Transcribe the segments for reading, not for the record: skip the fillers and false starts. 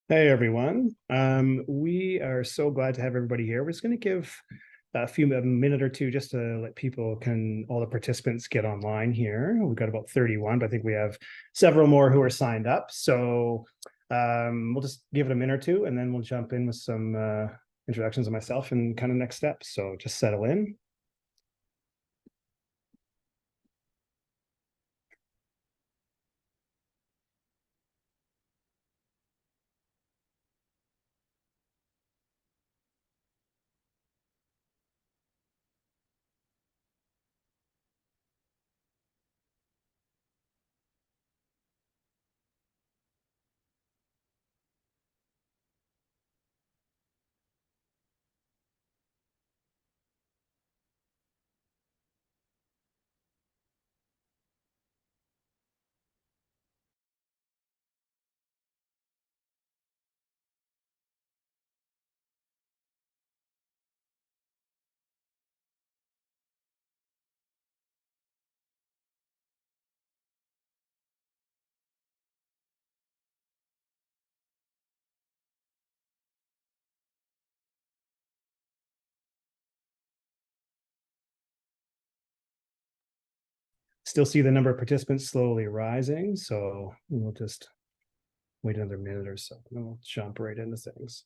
Hey everyone. We are so glad to have everybody here. We're just going to give a minute or two just to let all the participants get online here. We've got about 31, but I think we have several more who are signed up. So we'll just give it a minute or two and then we'll jump in with some introductions of myself and kind of next steps. So just settle in. Still see the number of participants slowly rising. So we'll just wait another minute or so and then we'll jump right into things.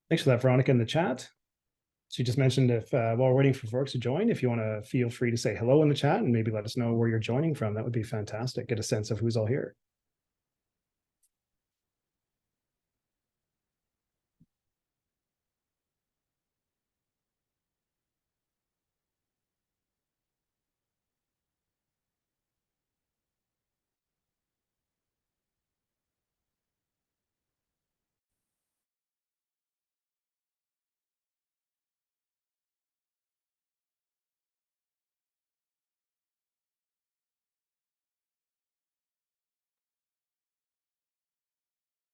Thanks for that, Veronica, in the chat. She just mentioned if while we're waiting for folks to join, if you want to feel free to say hello in the chat and maybe let us know where you're joining from, that would be fantastic. Get a sense of who's all here.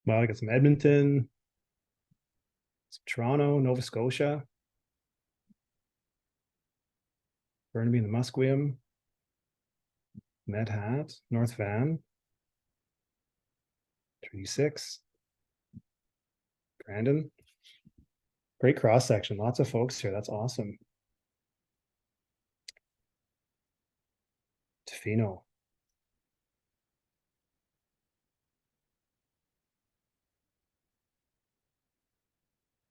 Well, I got some Edmonton, some Toronto, Nova Scotia, Burnaby and the Musqueam, Medhat, North Van, Treaty 6, Brandon. Great cross section. Lots of folks here. That's awesome. Tofino.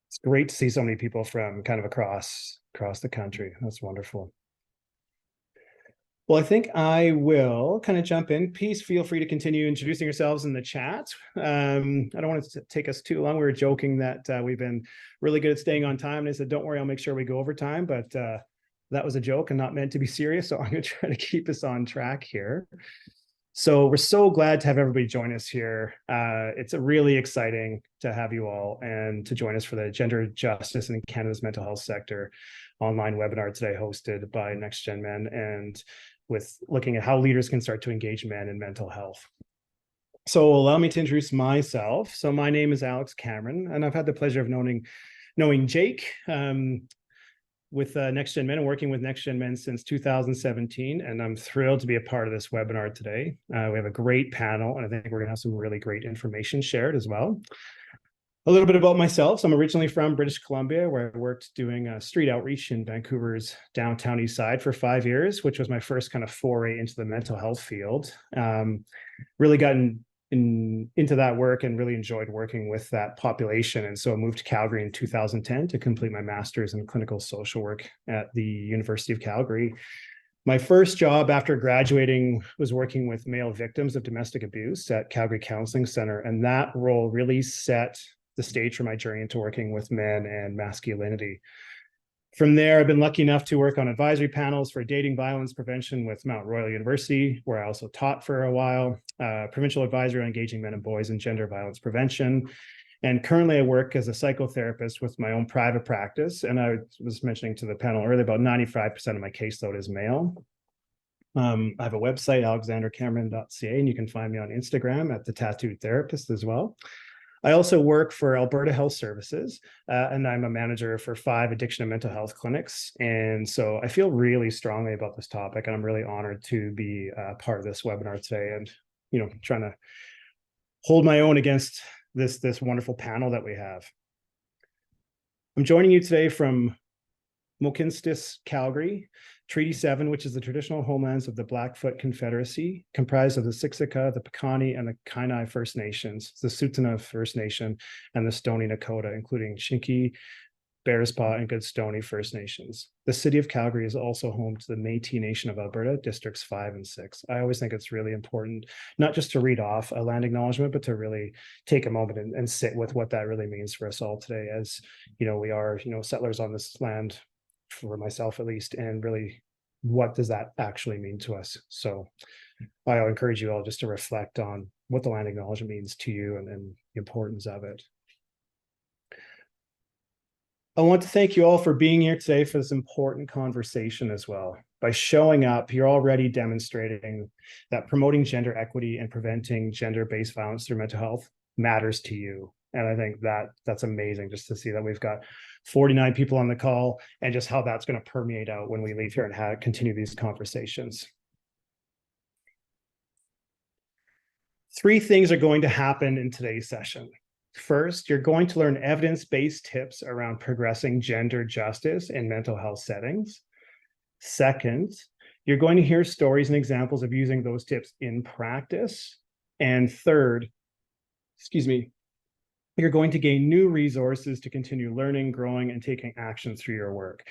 It's great to see so many people from kind of across the country. That's wonderful. Well, I think I will kind of jump in. Please feel free to continue introducing yourselves in the chat. I don't want it to take us too long. We were joking that we've been really good at staying on time. And I said, don't worry, I'll make sure we go over time. But that was a joke and not meant to be serious. So I'm going to try to keep us on track here. So we're so glad to have everybody join us here. It's really exciting to have you all and to join us for the Gender Justice in Canada's Mental Health Sector online webinar today hosted by Next Gen Men, and with looking at how leaders can start to engage men in mental health. So allow me to introduce myself. So my name is Alex Cameron, and I've had the pleasure of knowing Jake with Next Gen Men and working with Next Gen Men since 2017. And I'm thrilled to be a part of this webinar today. We have a great panel, and I think we're going to have some really great information shared as well. A little bit about myself. So I'm originally from British Columbia, where I worked doing street outreach in Vancouver's downtown east side for 5 years, which was my first kind of foray into the mental health field. Really gotten into that work and really enjoyed working with that population. And so I moved to Calgary in 2010 to complete my master's in clinical social work at the University of Calgary. My first job after graduating was working with male victims of domestic abuse at Calgary Counseling Center. And that role really set the stage for my journey into working with men and masculinity. From there, I've been lucky enough to work on advisory panels for dating violence prevention with Mount Royal University, where I also taught for a while, provincial advisory on engaging men and boys in gender violence prevention. And currently I work as a psychotherapist with my own private practice. And I was mentioning to the panel earlier, about 95% of my caseload is male. I have a website, alexandercameron.ca, and you can find me on Instagram at the Tattooed Therapist as well. I also work for Alberta Health Services, and I'm a manager for 5 addiction and mental health clinics. And so I feel really strongly about this topic, and I'm really honored to be part of this webinar today and, trying to hold my own against this wonderful panel that we have. I'm joining you today from Mohkinstsis, Calgary, Treaty 7, which is the traditional homelands of the Blackfoot Confederacy, comprised of the Siksika, the Piikani, and the Kainai First Nations, the Tsuut'ina First Nation, and the Stoney Nakoda, including Chiniki, Bearspaw, and Goodstoney First Nations. The city of Calgary is also home to the Métis Nation of Alberta, districts 5 and 6. I always think it's really important, not just to read off a land acknowledgement, but to really take a moment and sit with what that really means for us all today, as we are, settlers on this land, for myself at least, and really, what does that actually mean to us? So I'll encourage you all just to reflect on what the land acknowledgement means to you and the importance of it. I want to thank you all for being here today for this important conversation as well. By showing up, you're already demonstrating that promoting gender equity and preventing gender-based violence through mental health matters to you. And I think that's amazing, just to see that we've got 49 people on the call, and just how that's going to permeate out when we leave here and continue these conversations. 3 things are going to happen in today's session. First, you're going to learn evidence-based tips around progressing gender justice in mental health settings. Second, you're going to hear stories and examples of using those tips in practice. And third, you're going to gain new resources to continue learning, growing, and taking action through your work.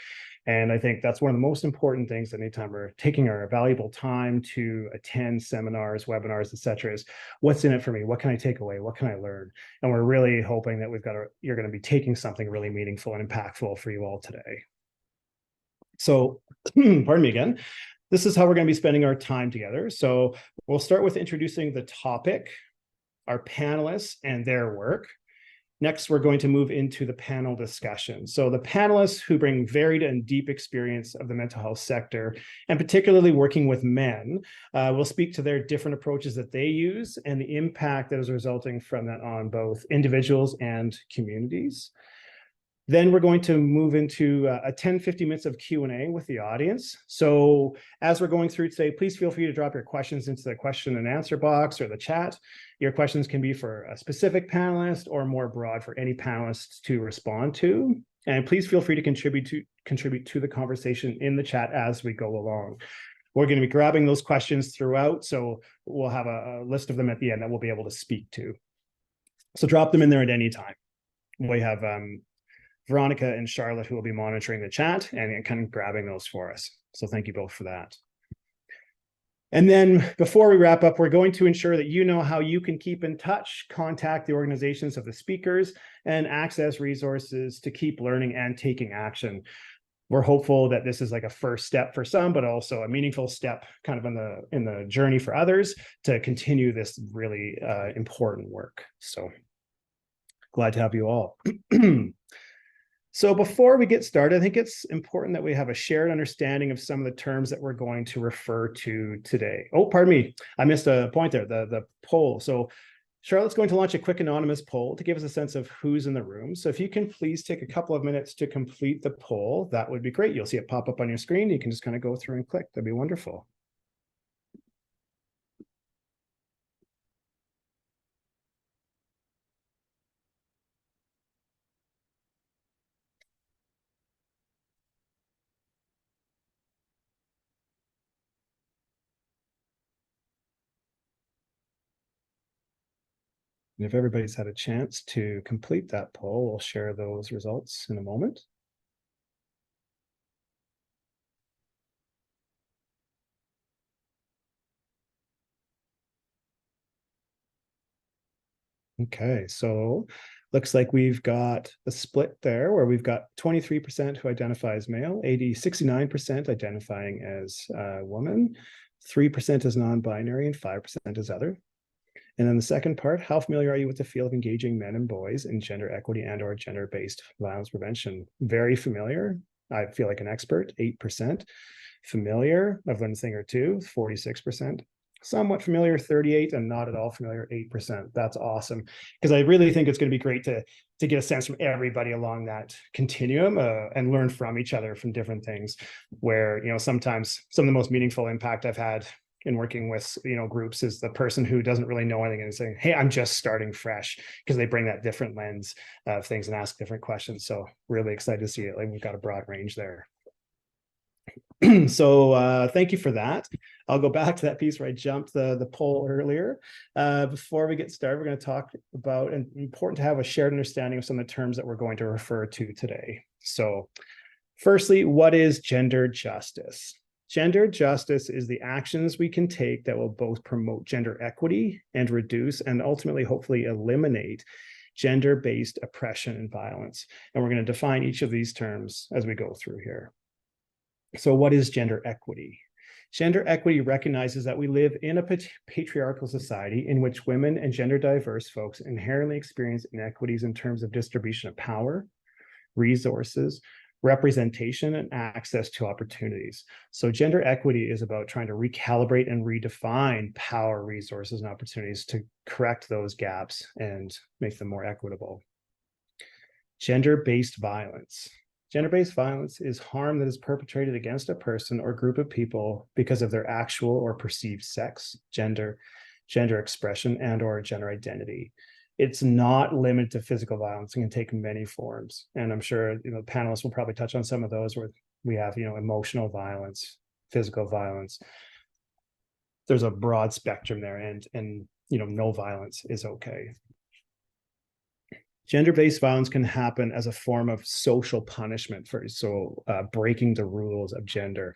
And I think that's one of the most important things anytime we're taking our valuable time to attend seminars, webinars, etc., is what's in it for me? What can I take away? What can I learn? And we're really hoping that you're going to be taking something really meaningful and impactful for you all today. So, pardon me again. This is how we're going to be spending our time together. So we'll start with introducing the topic, our panelists, and their work. Next, we're going to move into the panel discussion. So the panelists, who bring varied and deep experience of the mental health sector, and particularly working with men, will speak to their different approaches that they use and the impact that is resulting from that on both individuals and communities. Then we're going to move into 10-15 minutes of Q&A with the audience. So as we're going through today, please feel free to drop your questions into the question and answer box or the chat. Your questions can be for a specific panelist or more broad for any panelists to respond to. And please feel free to contribute to the conversation in the chat as we go along. We're going to be grabbing those questions throughout, so we'll have a list of them at the end that we'll be able to speak to. So drop them in there at any time. We have Veronica and Charlotte, who will be monitoring the chat and kind of grabbing those for us. So thank you both for that. And then before we wrap up, we're going to ensure that you know how you can keep in touch, contact the organizations of the speakers, and access resources to keep learning and taking action. We're hopeful that this is like a first step for some, but also a meaningful step kind of in the journey for others to continue this really important work. So glad to have you all. So before we get started, I think it's important that we have a shared understanding of some of the terms that we're going to refer to today. Oh, pardon me. I missed a point there, the poll. So Charlotte's going to launch a quick anonymous poll to give us a sense of who's in the room. So if you can please take a couple of minutes to complete the poll, that would be great. You'll see it pop up on your screen. You can just kind of go through and click. That'd be wonderful. And if everybody's had a chance to complete that poll, we'll share those results in a moment. Okay, so looks like we've got a split there where we've got 23% who identify as male, 69% identifying as woman, 3% as non-binary, and 5% as other. And then the second part, how familiar are you with the field of engaging men and boys in gender equity and or gender-based violence prevention? Very familiar. I feel like an expert, 8%. Familiar, I've learned a thing or two, 46%. Somewhat familiar, 38, and not at all familiar, 8%. That's awesome. Because I really think it's going to be great to get a sense from everybody along that continuum and learn from each other from different things where, sometimes some of the most meaningful impact I've had in working with, groups is the person who doesn't really know anything and saying, hey, I'm just starting fresh, because they bring that different lens of things and ask different questions. So really excited to see it. Like we've got a broad range there. So thank you for that. I'll go back to that piece where I jumped the poll earlier. Before we get started, we're going to talk about, and important to have a shared understanding of some of the terms that we're going to refer to today. So firstly, what is gender justice? Gender justice is the actions we can take that will both promote gender equity and reduce and ultimately, hopefully, eliminate gender-based oppression and violence. And we're going to define each of these terms as we go through here. So what is gender equity? Gender equity recognizes that we live in a patriarchal society in which women and gender diverse folks inherently experience inequities in terms of distribution of power, resources, representation, and access to opportunities. So gender equity is about trying to recalibrate and redefine power, resources, and opportunities to correct those gaps and make them more equitable. Gender-based violence. Gender-based violence is harm that is perpetrated against a person or group of people because of their actual or perceived sex, gender expression, and or gender identity. It's not limited to physical violence and can take many forms. And I'm sure the panelists will probably touch on some of those where we have emotional violence, physical violence. There's a broad spectrum there, and no violence is okay. Gender-based violence can happen as a form of social punishment breaking the rules of gender.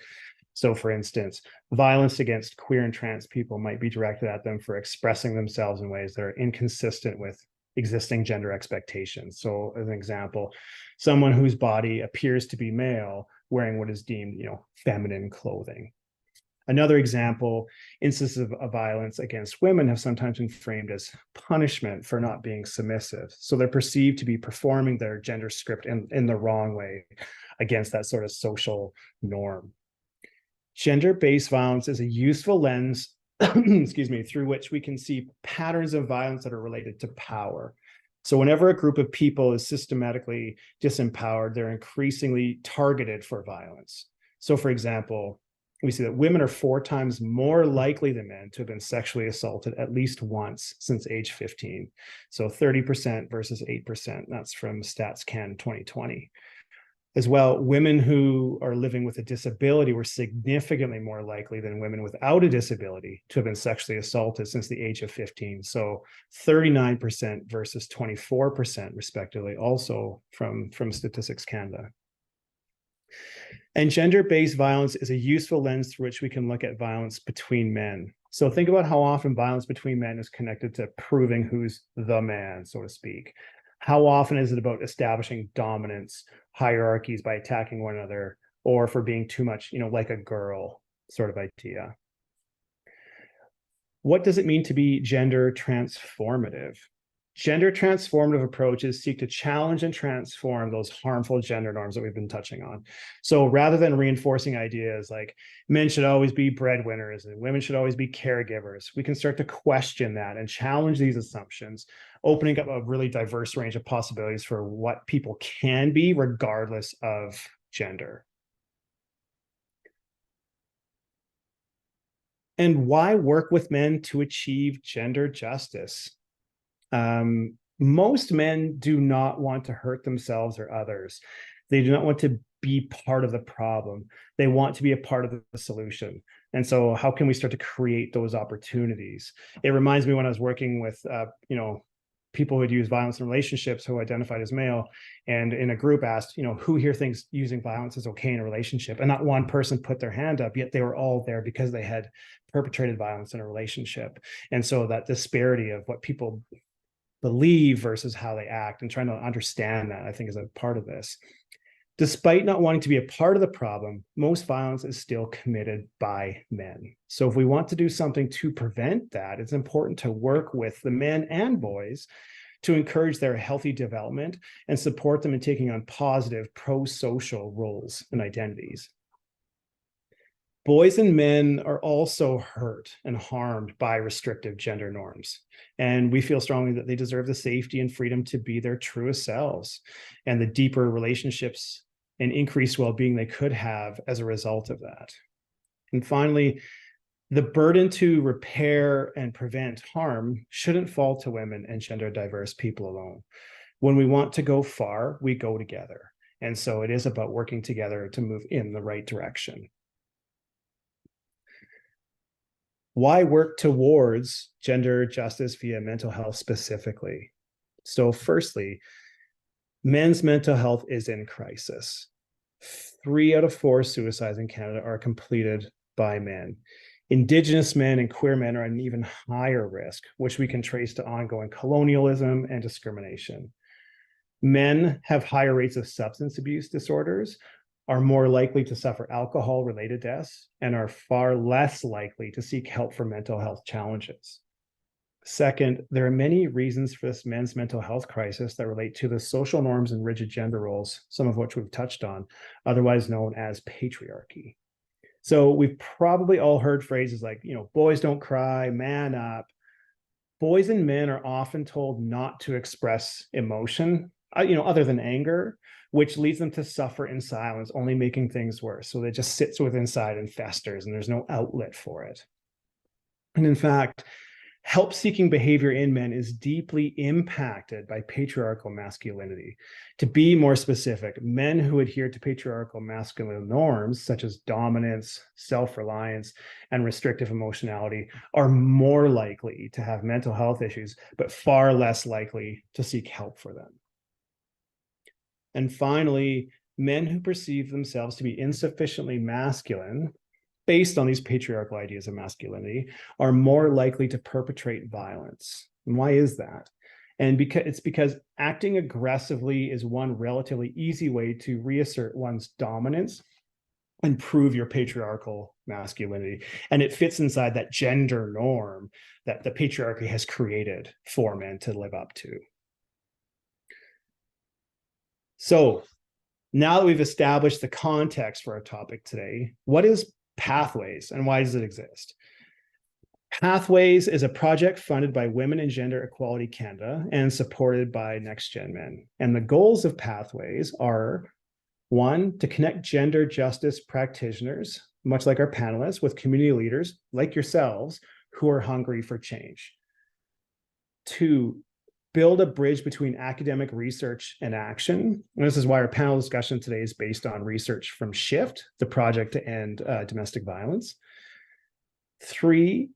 So for instance, violence against queer and trans people might be directed at them for expressing themselves in ways that are inconsistent with existing gender expectations. So as an example, someone whose body appears to be male wearing what is deemed, feminine clothing. Another example, instances of violence against women have sometimes been framed as punishment for not being submissive. So they're perceived to be performing their gender script in the wrong way against that sort of social norm. Gender-based violence is a useful lens, through which we can see patterns of violence that are related to power. So whenever a group of people is systematically disempowered, they're increasingly targeted for violence. So for example, we see that women are 4 times more likely than men to have been sexually assaulted at least once since age 15. So 30% versus 8%. That's from StatsCan 2020. As well, women who are living with a disability were significantly more likely than women without a disability to have been sexually assaulted since the age of 15. So 39% versus 24%, respectively, also from Statistics Canada. And gender-based violence is a useful lens through which we can look at violence between men. So think about how often violence between men is connected to proving who's the man, so to speak. How often is it about establishing dominance, hierarchies by attacking one another, or for being too much, like a girl sort of idea? What does it mean to be gender transformative? Gender transformative approaches seek to challenge and transform those harmful gender norms that we've been touching on. So rather than reinforcing ideas like men should always be breadwinners and women should always be caregivers, we can start to question that and challenge these assumptions, opening up a really diverse range of possibilities for what people can be regardless of gender. And why work with men to achieve gender justice? Most men do not want to hurt themselves or others. They do not want to be part of the problem. They want to be a part of the solution. And so how can we start to create those opportunities? It reminds me when I was working with, people who had used violence in relationships who identified as male, and in a group asked, who here thinks using violence is okay in a relationship? And not one person put their hand up, yet they were all there because they had perpetrated violence in a relationship. And so that disparity of what people believe versus how they act, and trying to understand that, I think, is a part of this. Despite not wanting to be a part of the problem, most violence is still committed by men. So if we want to do something to prevent that, it's important to work with the men and boys to encourage their healthy development and support them in taking on positive pro-social roles and identities. Boys and men are also hurt and harmed by restrictive gender norms. And we feel strongly that they deserve the safety and freedom to be their truest selves and the deeper relationships and increased well-being they could have as a result of that. And finally, the burden to repair and prevent harm shouldn't fall to women and gender diverse people alone. When we want to go far, we go together. And so it is about working together to move in the right direction. Why work towards gender justice via mental health specifically? So firstly, men's mental health is in crisis. 3 out of 4 suicides in Canada are completed by men. Indigenous men and queer men are at an even higher risk, which we can trace to ongoing colonialism and discrimination. Men have higher rates of substance abuse disorders, are more likely to suffer alcohol-related deaths, and are far less likely to seek help for mental health challenges. Second, there are many reasons for this men's mental health crisis that relate to the social norms and rigid gender roles, some of which we've touched on, otherwise known as patriarchy. So we've probably all heard phrases like, boys don't cry, man up. Boys and men are often told not to express emotion, other than anger, which leads them to suffer in silence, only making things worse. So it just sits within inside and festers, and there's no outlet for it. And in fact, help-seeking behavior in men is deeply impacted by patriarchal masculinity. To be more specific, men who adhere to patriarchal masculine norms, such as dominance, self-reliance, and restrictive emotionality, are more likely to have mental health issues, but far less likely to seek help for them. And finally, men who perceive themselves to be insufficiently masculine, based on these patriarchal ideas of masculinity, are more likely to perpetrate violence. And why is that? And it's because acting aggressively is one relatively easy way to reassert one's dominance and prove your patriarchal masculinity. And it fits inside that gender norm that the patriarchy has created for men to live up to. So now that we've established the context for our topic today, what is Pathways and why does it exist? Pathways is a project funded by Women and Gender Equality Canada and supported by Next Gen Men. And the goals of Pathways are, 1, to connect gender justice practitioners, much like our panelists, with community leaders like yourselves who are hungry for change. 2, build a bridge between academic research and action. And this is why our panel discussion today is based on research from SHIFT, the project to end domestic violence. 3,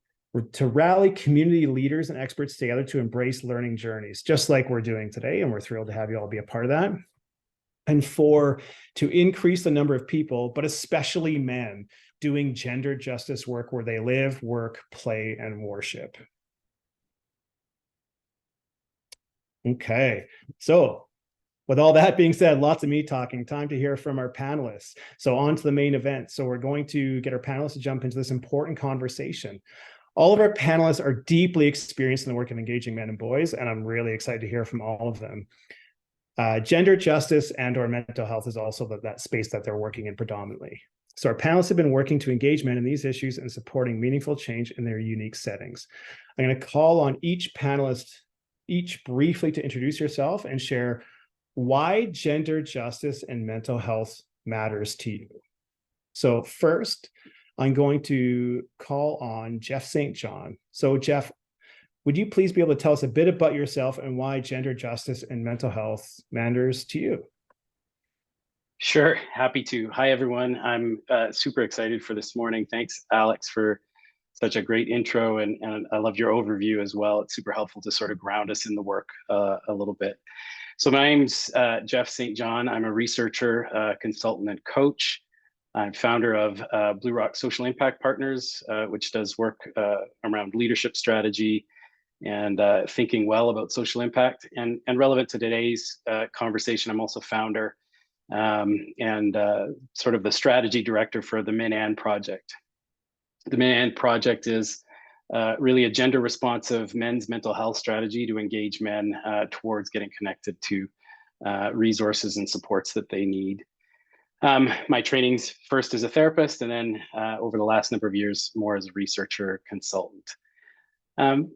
to rally community leaders and experts together to embrace learning journeys, just like we're doing today, and we're thrilled to have you all be a part of that. And 4, to increase the number of people, but especially men, doing gender justice work where they live, work, play, and worship. Okay, so with all that being said, lots of me talking, time to hear from our panelists. So on to the main event. So we're going to get our panelists to jump into this important conversation. All of our panelists are deeply experienced in the work of engaging men and boys, and I'm really excited to hear from all of them. Gender justice and/or mental health is also that space that they're working in predominantly. So our panelists have been working to engage men in these issues and supporting meaningful change in their unique settings. I'm going to call on each panelist briefly to introduce yourself and share why gender justice and mental health matters to you. So first, I'm going to call on Jeff St. John. So Jeff, would you please be able to tell us a bit about yourself and why gender justice and mental health matters to you? Sure, happy to. Hi, everyone. I'm super excited for this morning. Thanks, Alex, for such a great intro, and I love your overview as well. It's super helpful to sort of ground us in the work a little bit. So my name's Jeff St. John. I'm a researcher, consultant, and coach. I'm founder of Blue Rock Social Impact Partners, which does work around leadership strategy and thinking well about social impact. And relevant to today's conversation, I'm also founder and sort of the strategy director for the Min Project. The Min Project is really a gender responsive men's mental health strategy to engage men towards getting connected to resources and supports that they need. My training's first as a therapist, and then over the last number of years, more as a researcher consultant. And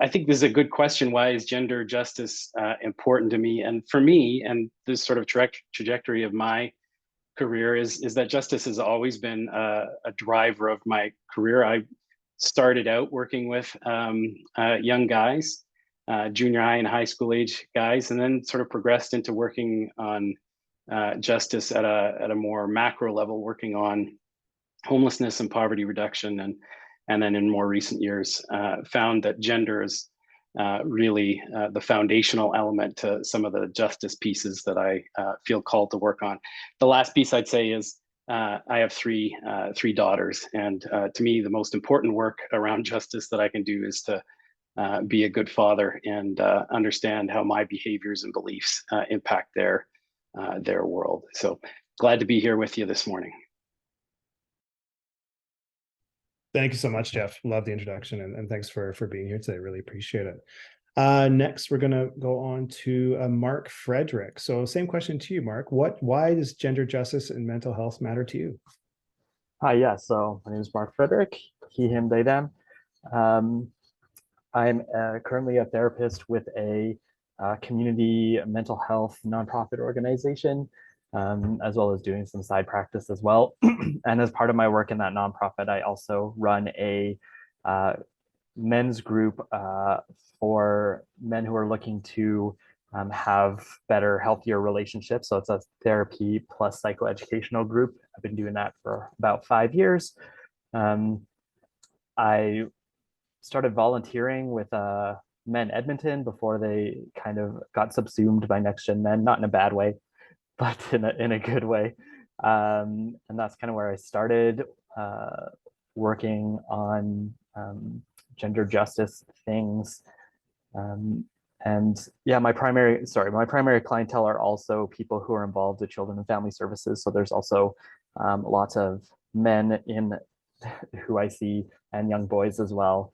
I think this is a good question. Why is gender justice important to me? And for me, and this sort of trajectory of my career is that justice has always been a driver of my career. I started out working with young guys, junior high and high school age guys, and then sort of progressed into working on justice at a more macro level, working on homelessness and poverty reduction, and then in more recent years found that gender is really the foundational element to some of the justice pieces that I feel called to work on. The last piece I'd say is I have three daughters, and to me, the most important work around justice that I can do is to be a good father and understand how my behaviors and beliefs impact their world. So glad to be here with you this morning. Thank you so much, Jeff. Love the introduction, and thanks for being here today. Really appreciate it. Next, we're going to go on to Mark Frederick. So same question to you, Mark. Why does gender justice and mental health matter to you? Hi, yeah. So my name is Mark Frederick, he, him, they, them. I'm currently a therapist with a community mental health nonprofit organization, as well as doing some side practice as well. And as part of my work in that nonprofit, I also run a men's group for men who are looking to have better, healthier relationships. So it's a therapy plus psychoeducational group. I've been doing that for about 5 years. I started volunteering with Men Edmonton before they kind of got subsumed by Next Gen Men, not in a bad way, but in a good way. And that's kind of where I started working on gender justice things. And yeah, my primary clientele are also people who are involved with children and family services. So there's also lots of men in who I see, and young boys as well,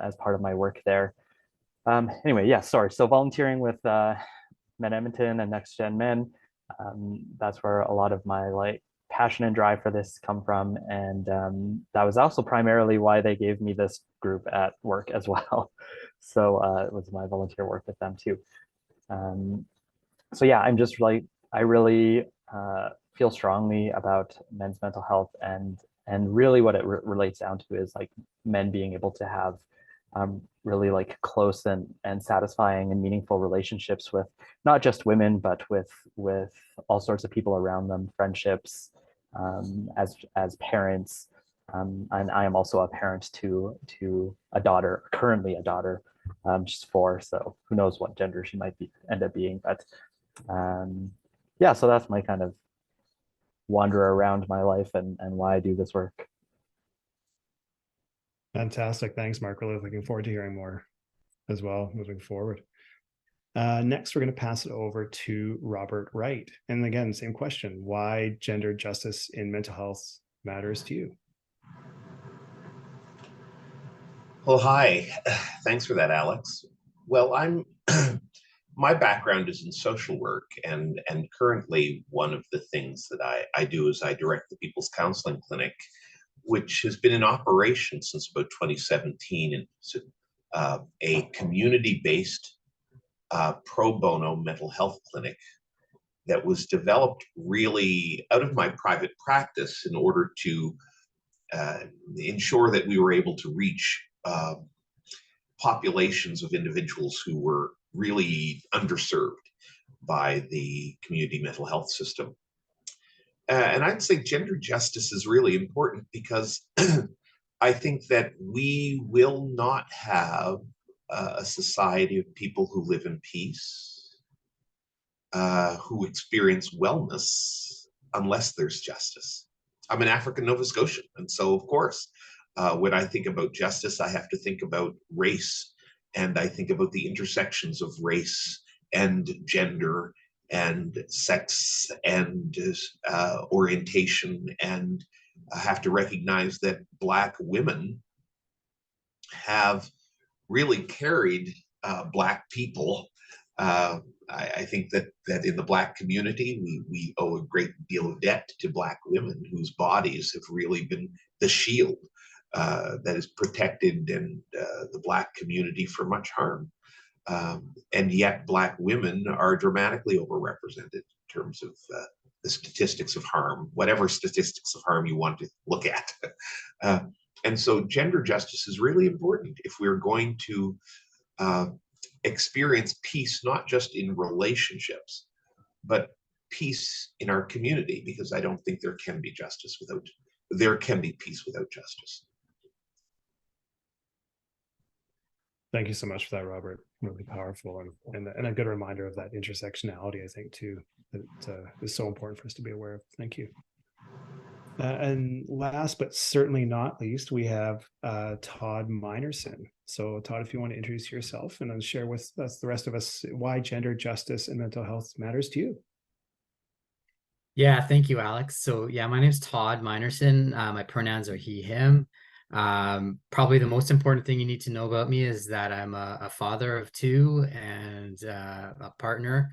as part of my work there. Anyway, yeah, sorry. So volunteering with Men Edmonton and Next Gen Men, that's where a lot of my passion and drive for this come from. And that was also primarily why they gave me this group at work as well. So it was my volunteer work with them too. So yeah, I really feel strongly about men's mental health, and really what it relates down to is men being able to have really close and satisfying and meaningful relationships with not just women, but with all sorts of people around them, friendships, as parents. And I am also a parent to a daughter, currently a daughter. She's 4, so who knows what gender she might end up being. But yeah, so that's my kind of wander around my life and why I do this work. Fantastic. Thanks, Mark. Really looking forward to hearing more as well moving forward. Next, we're going to pass it over to Robert Wright. And again, same question. Why gender justice in mental health matters to you? Well, hi. Thanks for that, Alex. Well, my background is in social work, and currently one of the things that I do is I direct the People's Counseling Clinic, which has been in operation since about 2017. And it's a community-based pro bono mental health clinic that was developed really out of my private practice in order to ensure that we were able to reach populations of individuals who were really underserved by the community mental health system. And I'd say gender justice is really important because I think that we will not have a society of people who live in peace, who experience wellness, unless there's justice. I'm an African Nova Scotian, and so of course, when I think about justice, I have to think about race and I think about the intersections of race and gender and sex and orientation, and I have to recognize that Black women have really carried Black people. I think that in the Black community, we owe a great deal of debt to Black women whose bodies have really been the shield that has protected the Black community from much harm. And yet Black women are dramatically overrepresented in terms of the statistics of harm, whatever statistics of harm you want to look at. And so gender justice is really important if we're going to experience peace, not just in relationships, but peace in our community, because I don't think there can be peace without justice. Thank you so much for that, Robert. Really powerful and a good reminder of that intersectionality, I think, too, that is so important for us to be aware of. Thank you. And last but certainly not least, we have Todd Minerson. So Todd, if you want to introduce yourself and then share with us, the rest of us, why gender justice and mental health matters to you. Yeah, thank you, Alex. So yeah, my name is Todd Minerson. My pronouns are he, him. Probably the most important thing you need to know about me is that I'm a father of two and a partner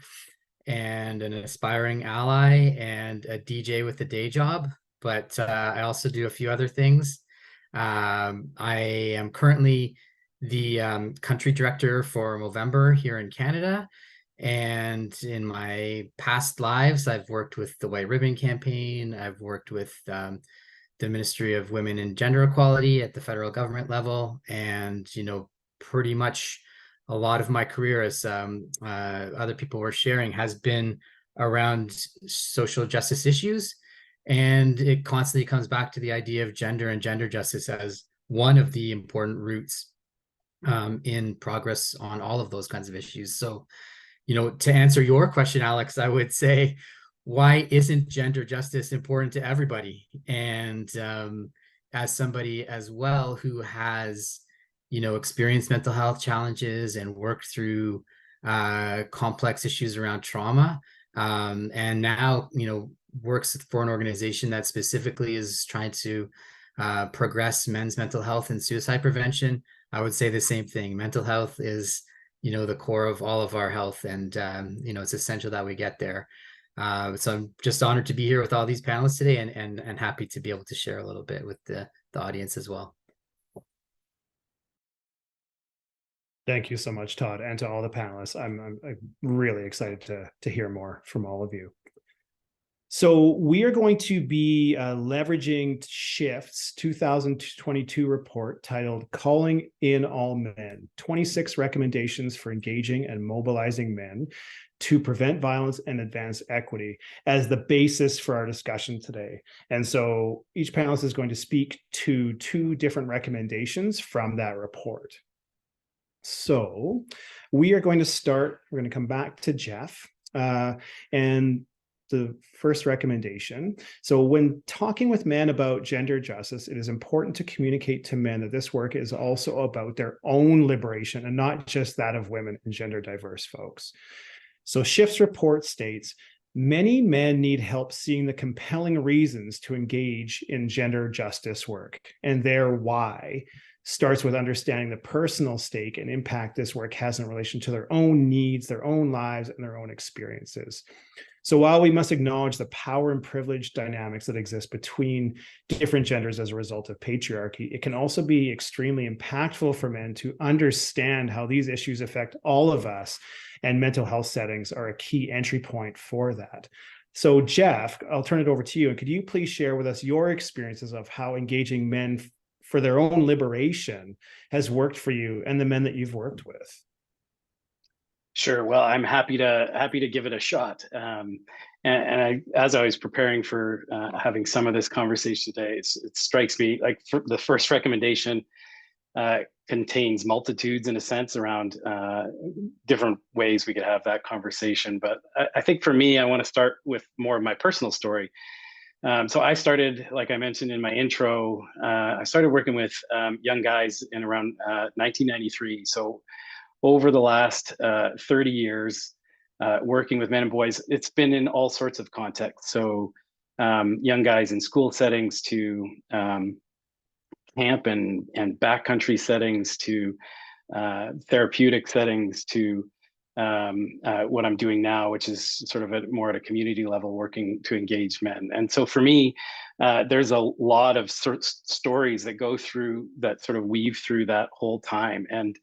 and an aspiring ally and a DJ with a day job. But I also do a few other things. I am currently the country director for Movember here in Canada. And in my past lives, I've worked with the White Ribbon Campaign. I've worked with the Ministry of Women and Gender Equality at the federal government level. And, pretty much a lot of my career, as other people were sharing, has been around social justice issues. And it constantly comes back to the idea of gender and gender justice as one of the important roots in progress on all of those kinds of issues. So, to answer your question, Alex, I would say, why isn't gender justice important to everybody? And as somebody as well who has, experienced mental health challenges and worked through complex issues around trauma, and now, works for an organization that specifically is trying to progress men's mental health and suicide prevention, I would say the same thing. Mental health is the core of all of our health, and it's essential that we get there. So I'm just honored to be here with all these panelists today, and happy to be able to share a little bit with the audience as well. Thank you so much, Todd, and to all the panelists. I'm really excited to hear more from all of you. So we are going to be leveraging Shift's 2022 report titled Calling in All Men, 26 recommendations for engaging and mobilizing men to prevent violence and advance equity as the basis for our discussion today. And so each panelist is going to speak to 2 different recommendations from that report. So we are going to start, we're going to come back to Jeff and the first recommendation. So when talking with men about gender justice, it is important to communicate to men that this work is also about their own liberation and not just that of women and gender diverse folks. So Shift's report states, many men need help seeing the compelling reasons to engage in gender justice work, and their why starts with understanding the personal stake and impact this work has in relation to their own needs, their own lives, and their own experiences. So while we must acknowledge the power and privilege dynamics that exist between different genders as a result of patriarchy, it can also be extremely impactful for men to understand how these issues affect all of us, and mental health settings are a key entry point for that. So Jeff, I'll turn it over to you. And could you please share with us your experiences of how engaging men for their own liberation has worked for you and the men that you've worked with? Sure. Well, I'm happy to give it a shot. And as I was preparing for having some of this conversation today, it strikes me like the first recommendation contains multitudes, in a sense, around different ways we could have that conversation. But I think for me, I want to start with more of my personal story. So I started, like I mentioned in my intro, I started working with young guys in around 1993. So over the last 30 years, working with men and boys, it's been in all sorts of contexts. So young guys in school settings to camp and backcountry settings to therapeutic settings to what I'm doing now, which is sort of more at a community level, working to engage men. And so for me, there's a lot of stories that go through that sort of weave through that whole time. And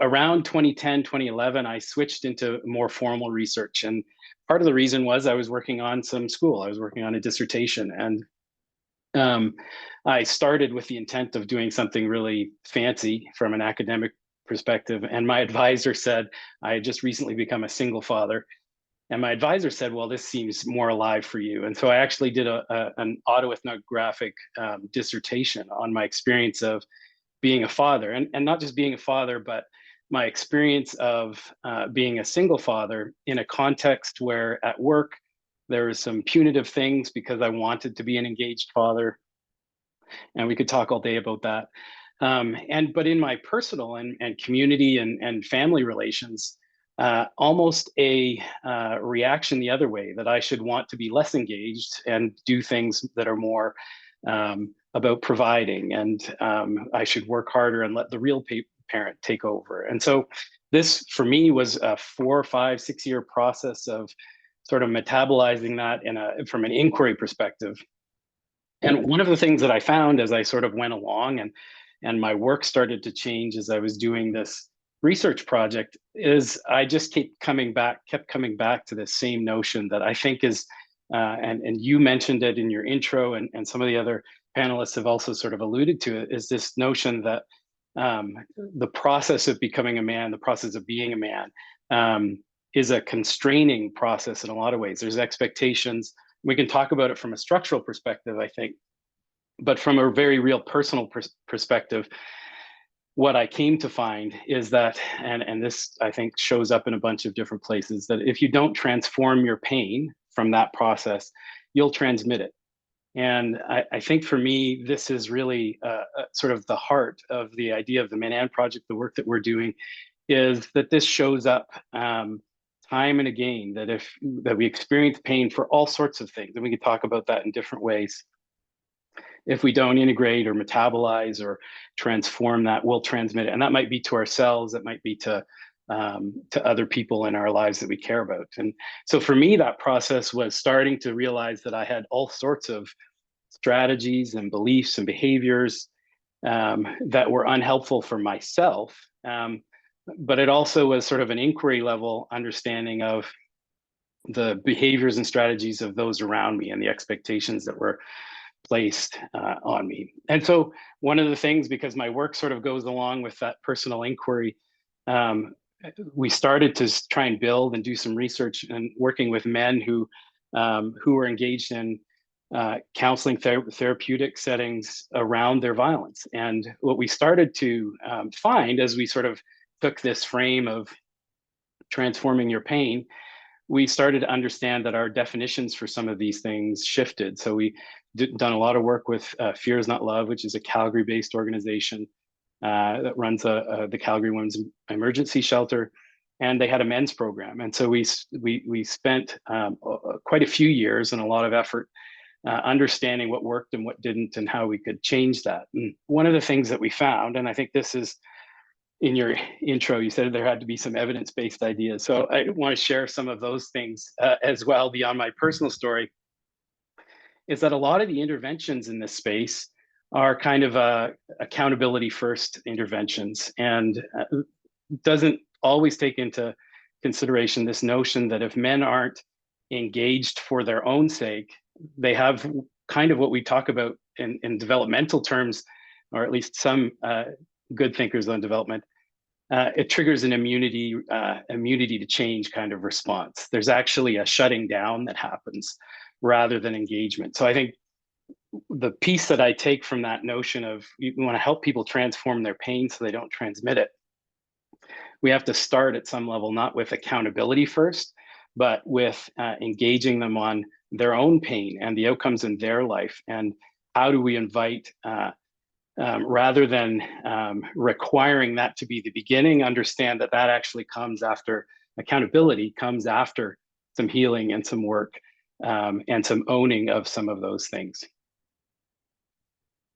around 2010, 2011, I switched into more formal research. And part of the reason was I was working on some school. I was working on a dissertation. And I started with the intent of doing something really fancy from an academic perspective. And my advisor said, I had just recently become a single father. And my advisor said, well, this seems more alive for you. And so I actually did an autoethnographic dissertation on my experience of being a father, and not just being a father, but my experience of being a single father in a context where at work, there was some punitive things because I wanted to be an engaged father. And we could talk all day about that. But in my personal and community and family relations, almost a reaction the other way, that I should want to be less engaged and do things that are more about providing, and I should work harder and let the real parent take over. And so this for me was a 4, 5, 6 year process of sort of metabolizing that from an inquiry perspective. And one of the things that I found as I sort of went along and my work started to change as I was doing this research project is I just kept coming back to the same notion that I think is, and you mentioned it in your intro, and some of the other panelists have also sort of alluded to it, is this notion that the process of becoming a man, the process of being a man, is a constraining process in a lot of ways. There's expectations. We can talk about it from a structural perspective, I think, but from a very real personal perspective, what I came to find is that, and this I think shows up in a bunch of different places, that if you don't transform your pain from that process, you'll transmit it. And I think for me, this is really sort of the heart of the idea of the Manan Project, the work that we're doing, is that this shows up time and again, that we experience pain for all sorts of things, and we can talk about that in different ways. If we don't integrate or metabolize or transform that, we'll transmit it. And that might be to ourselves, that might be to other people in our lives that we care about. And so for me, that process was starting to realize that I had all sorts of strategies and beliefs and behaviors that were unhelpful for myself. But it also was sort of an inquiry level understanding of the behaviors and strategies of those around me and the expectations that were placed on me. And so one of the things, because my work sort of goes along with that personal inquiry, we started to try and build and do some research and working with men who were engaged in counseling therapeutic settings around their violence. And what we started to find as we sort of took this frame of transforming your pain, we started to understand that our definitions for some of these things shifted. So we done a lot of work with Fear Is Not Love, which is a Calgary-based organization that runs the Calgary Women's Emergency Shelter, and they had a men's program. And so we spent quite a few years and a lot of effort understanding what worked and what didn't and how we could change that. And one of the things that we found, and I think this is in your intro, you said there had to be some evidence-based ideas. So I want to share some of those things as well beyond my personal story, is that a lot of the interventions in this space are kind of accountability first interventions, and doesn't always take into consideration this notion that if men aren't engaged for their own sake, they have kind of what we talk about in developmental terms, or at least some good thinkers on development, it triggers an immunity to change kind of response. There's actually a shutting down that happens rather than engagement. So I think the piece that I take from that notion of you want to help people transform their pain so they don't transmit it, we have to start at some level, not with accountability first, but with engaging them on their own pain and the outcomes in their life. And how do we invite rather than requiring that to be the beginning, understand that that actually comes after accountability, comes after some healing and some work, and some owning of some of those things.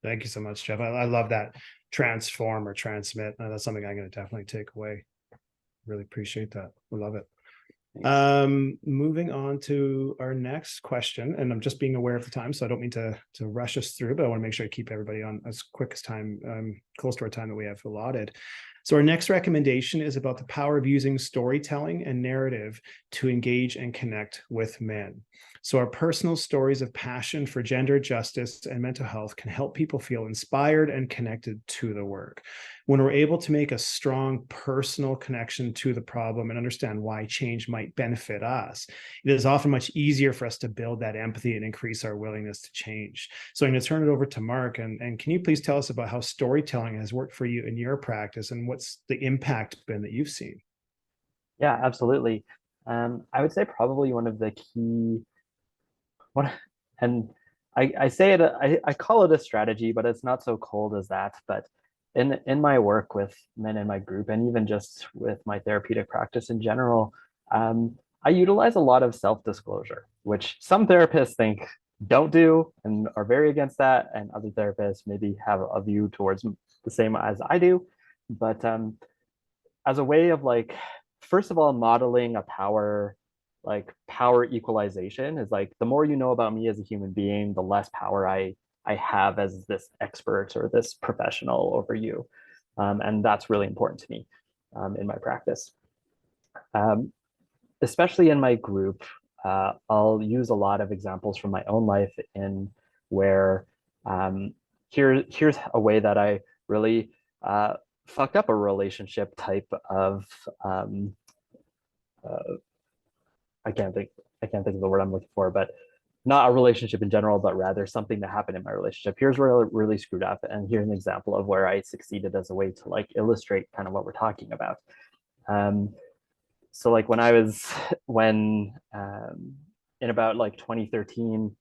Thank you so much, Jeff. I love that transform or transmit. That's something I'm going to definitely take away. Really appreciate that. I love it. Moving on to our next question, and I'm just being aware of the time, so I don't mean to rush us through, but I want to make sure I keep everybody on as quick as time, close to our time that we have allotted. So our next recommendation is about the power of using storytelling and narrative to engage and connect with men. So our personal stories of passion for gender justice and mental health can help people feel inspired and connected to the work. When we're able to make a strong personal connection to the problem and understand why change might benefit us, it is often much easier for us to build that empathy and increase our willingness to change. So I'm going to turn it over to Mark, and can you please tell us about how storytelling has worked for you in your practice and what's the impact been that you've seen? Yeah, absolutely. I would say probably one of the key one, and I say it, I call it a strategy, but it's not so cold as that. But in my work with men in my group, and even just with my therapeutic practice in general, I utilize a lot of self-disclosure, which some therapists think don't do and are very against that, and other therapists maybe have a view towards the same as I do. But as a way of like, first of all, modeling a power equalization is like, the more you know about me as a human being, the less power I have as this expert or this professional over you. And that's really important to me in my practice. Especially in my group, I'll use a lot of examples from my own life in where here's a way that I really fucked up a relationship type of I can't think of the word I'm looking for, but not a relationship in general, but rather something that happened in my relationship. Here's where I really screwed up, and here's an example of where I succeeded as a way to like illustrate kind of what we're talking about. So like when in about like 2013,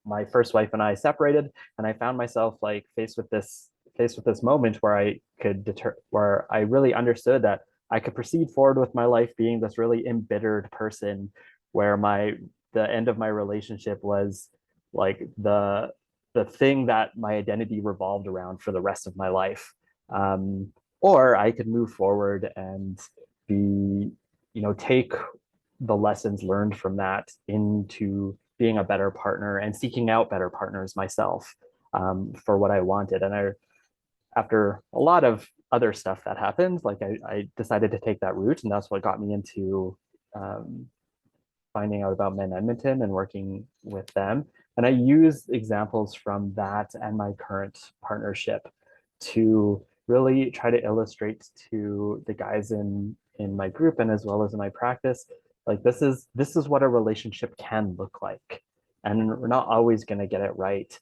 my first wife and I separated, and I found myself like faced with this moment where I really understood that I could proceed forward with my life being this really embittered person, where the end of my relationship was like the thing that my identity revolved around for the rest of my life. Or I could move forward and take the lessons learned from that into being a better partner and seeking out better partners myself for what I wanted. And after a lot of other stuff that happened, like I decided to take that route, and that's what got me into finding out about Men Edmonton and working with them. And I use examples from that and my current partnership to really try to illustrate to the guys in my group and as well as in my practice, like this is what a relationship can look like. And we're not always going to get it right.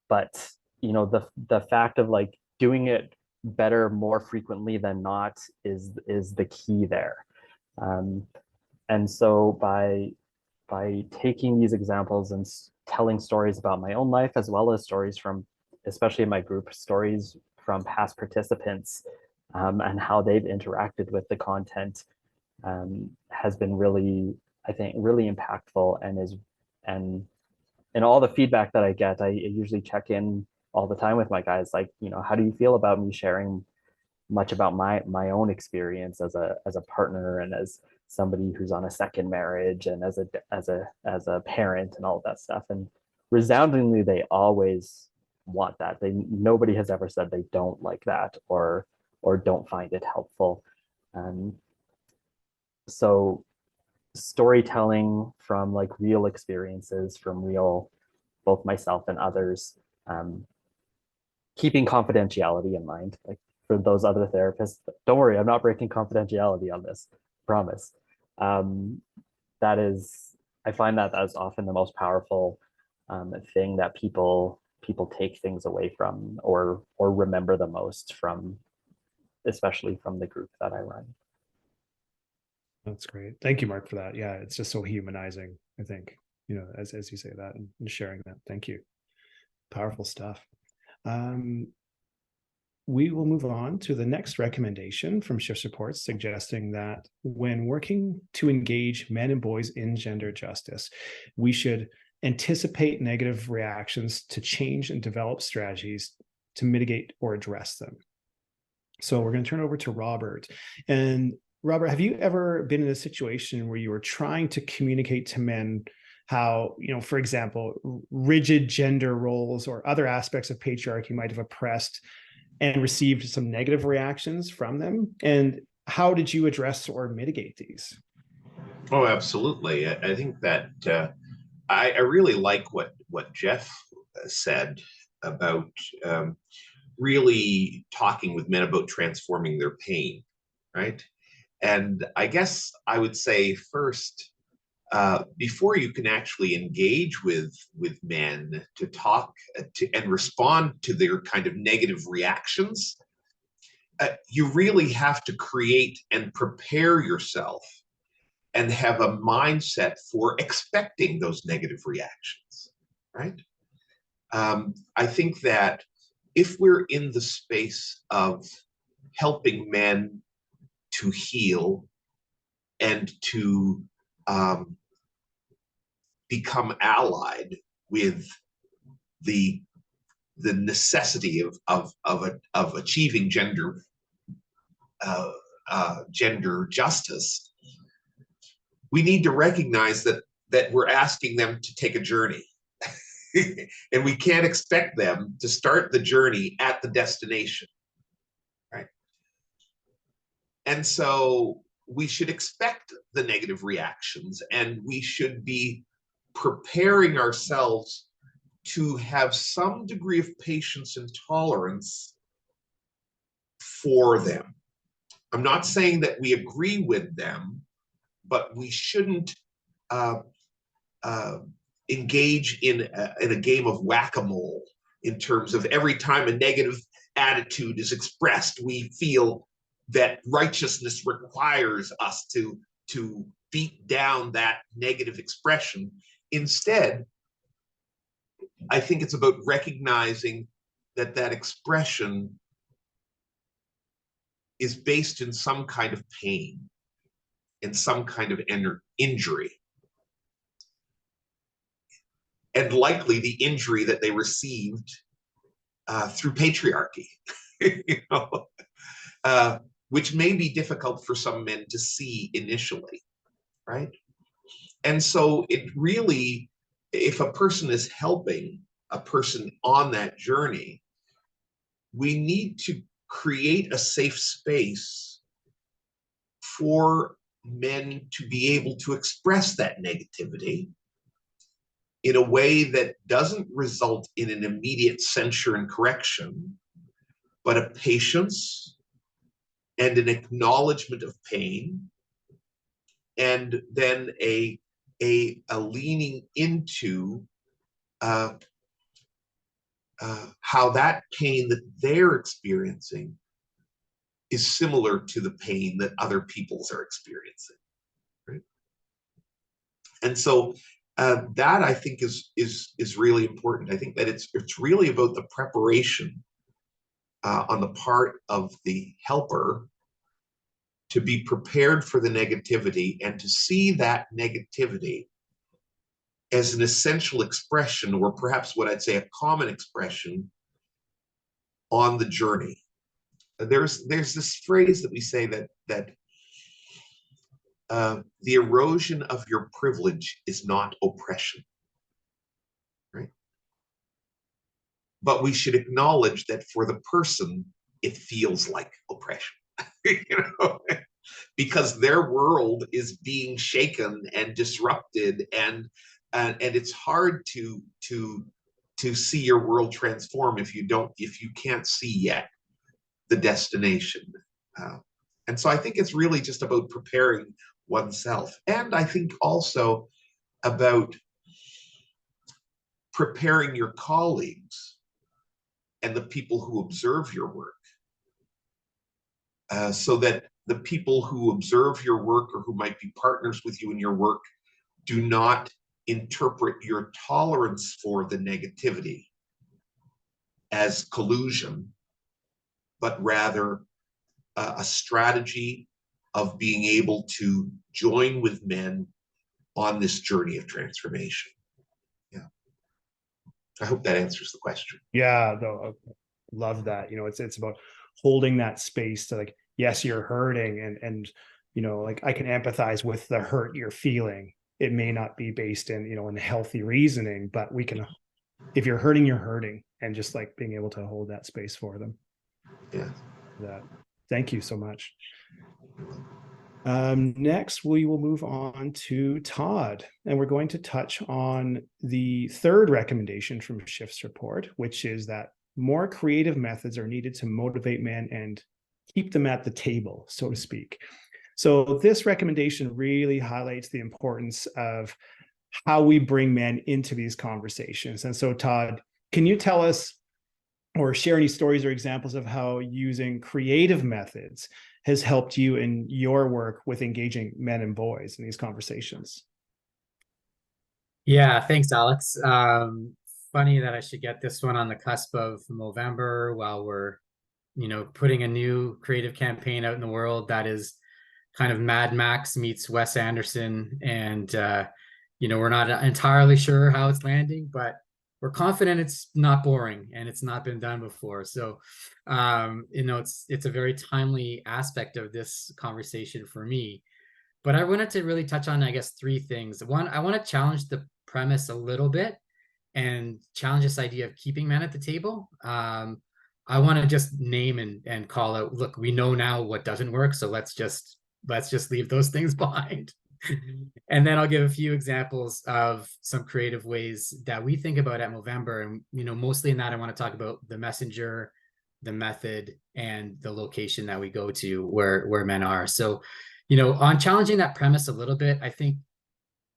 But the fact of like doing it better more frequently than not is the key there. And so by taking these examples and telling stories about my own life, as well as stories from, especially in my group, stories from past participants and how they've interacted with the content, has been really, I think, really impactful, and all the feedback that I get, I usually check in all the time with my guys, like, how do you feel about me sharing much about my own experience as a partner and as somebody who's on a second marriage and as a parent and all of that stuff. And resoundingly, they always want that. Nobody has ever said they don't like that or don't find it helpful. So storytelling from like real experiences from both myself and others, keeping confidentiality in mind, like for those other therapists, don't worry, I'm not breaking confidentiality on this, promise. I find that that's often the most powerful thing that people take things away from or remember the most from, especially from the group that I run. That's great. Thank you, Mark, for that. Yeah, it's just so humanizing, I think, as you say that and sharing that. Thank you. Powerful stuff. We will move on to the next recommendation from Shift Reports, suggesting that when working to engage men and boys in gender justice, we should anticipate negative reactions to change and develop strategies to mitigate or address them. So we're going to turn over to Robert. And Robert, have you ever been in a situation where you were trying to communicate to men how, for example, rigid gender roles or other aspects of patriarchy might have oppressed and received some negative reactions from them? And how did you address or mitigate these? Oh, absolutely. I think that I really like what Jeff said about really talking with men about transforming their pain, right? And I guess I would say first, before you can actually engage with men to talk and respond to their kind of negative reactions, you really have to create and prepare yourself and have a mindset for expecting those negative reactions, right? I think that if we're in the space of helping men to heal and to become allied with the necessity of achieving gender justice, we need to recognize that we're asking them to take a journey. And we can't expect them to start the journey at the destination, right? And so we should expect the negative reactions, and we should be preparing ourselves to have some degree of patience and tolerance for them. I'm not saying that we agree with them, but we shouldn't engage in a game of whack-a-mole in terms of every time a negative attitude is expressed, we feel that righteousness requires us to beat down that negative expression. Instead, I think it's about recognizing that expression is based in some kind of pain, in some kind of injury. And likely the injury that they received through patriarchy, which may be difficult for some men to see initially, right? And so it really, if a person is helping a person on that journey, we need to create a safe space for men to be able to express that negativity in a way that doesn't result in an immediate censure and correction, but a patience and an acknowledgement of pain, and then a leaning into how that pain that they're experiencing is similar to the pain that other peoples are experiencing, right? And so that I think is really important. I think that it's really about the preparation on the part of the helper to be prepared for the negativity and to see that negativity as an essential expression, or perhaps what I'd say a common expression on the journey. There's this phrase that we say that the erosion of your privilege is not oppression, right? But we should acknowledge that for the person, it feels like oppression, because their world is being shaken and disrupted, and it's hard to see your world transform if you can't see yet the destination. And so I think it's really just about preparing oneself. And I think also about preparing your colleagues and the people who observe your work, so that the people who observe your work or who might be partners with you in your work do not interpret your tolerance for the negativity as collusion, but rather a strategy of being able to join with men on this journey of transformation. Yeah. I hope that answers the question. Yeah, though, love that. It's about holding that space to, like, yes, you're hurting, and like, I can empathize with the hurt you're feeling. It may not be based in healthy reasoning, but we can, if you're hurting, you're hurting, and just like being able to hold that space for them. Yeah. That. Thank you so much. Next, we will move on to Todd, and we're going to touch on the third recommendation from Shift's report, which is that more creative methods are needed to motivate men and keep them at the table, so to speak. So this recommendation really highlights the importance of how we bring men into these conversations. And so, Todd, can you tell us or share any stories or examples of how using creative methods has helped you in your work with engaging men and boys in these conversations? Yeah, thanks, Alex. Funny that I should get this one on the cusp of November while we're, putting a new creative campaign out in the world that is kind of Mad Max meets Wes Anderson. And, we're not entirely sure how it's landing, but we're confident it's not boring and it's not been done before. So, it's a very timely aspect of this conversation for me. But I wanted to really touch on, I guess, three things. One, I want to challenge the premise a little bit and challenge this idea of keeping men at the table. I want to just name and call out, look, we know now what doesn't work, so let's just leave those things behind. And then I'll give a few examples of some creative ways that we think about at Movember. And, mostly in that, I want to talk about the messenger, the method, and the location that we go to where men are. So, on challenging that premise a little bit, I think,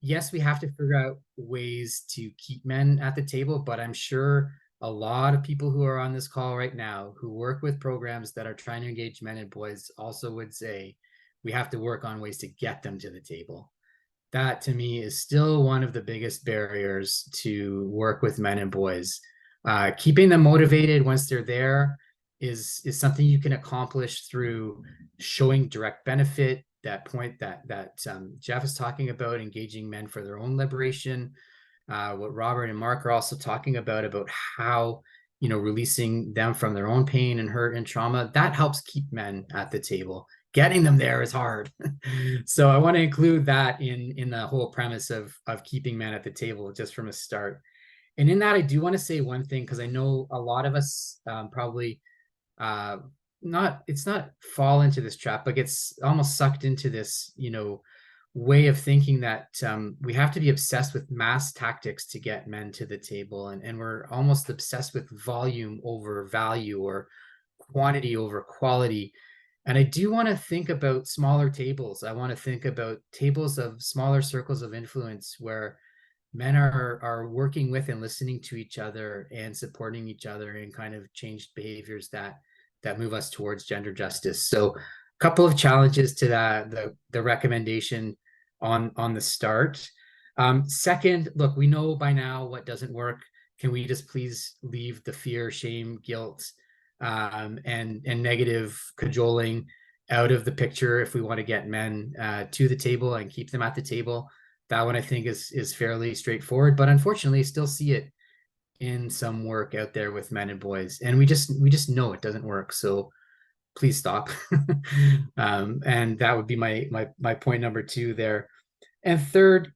yes, we have to figure out ways to keep men at the table, but I'm sure a lot of people who are on this call right now who work with programs that are trying to engage men and boys also would say, we have to work on ways to get them to the table. That to me is still one of the biggest barriers to work with men and boys. Keeping them motivated once they're there is something you can accomplish through showing direct benefit. That point that Jeff is talking about, engaging men for their own liberation. What Robert and Mark are also talking about how releasing them from their own pain and hurt and trauma, that helps keep men at the table. Getting them there is hard. So I want to include that in the whole premise of keeping men at the table just from a start. And in that, I do want to say one thing, because I know a lot of us probably it's not fall into this trap, but gets almost sucked into this, way of thinking that we have to be obsessed with mass tactics to get men to the table. And we're almost obsessed with volume over value or quantity over quality. And I do want to think about smaller tables. I want to think about tables of smaller circles of influence where men are working with and listening to each other and supporting each other in kind of changed behaviors that move us towards gender justice. So a couple of challenges to the recommendation on the start. Second, look, we know by now what doesn't work. Can we just please leave the fear, shame, guilt, and negative cajoling out of the picture if we want to get men to the table and keep them at the table? That one I think is fairly straightforward, but unfortunately still see it in some work out there with men and boys, and we just know it doesn't work. So please stop. And that would be my point number two there. And third,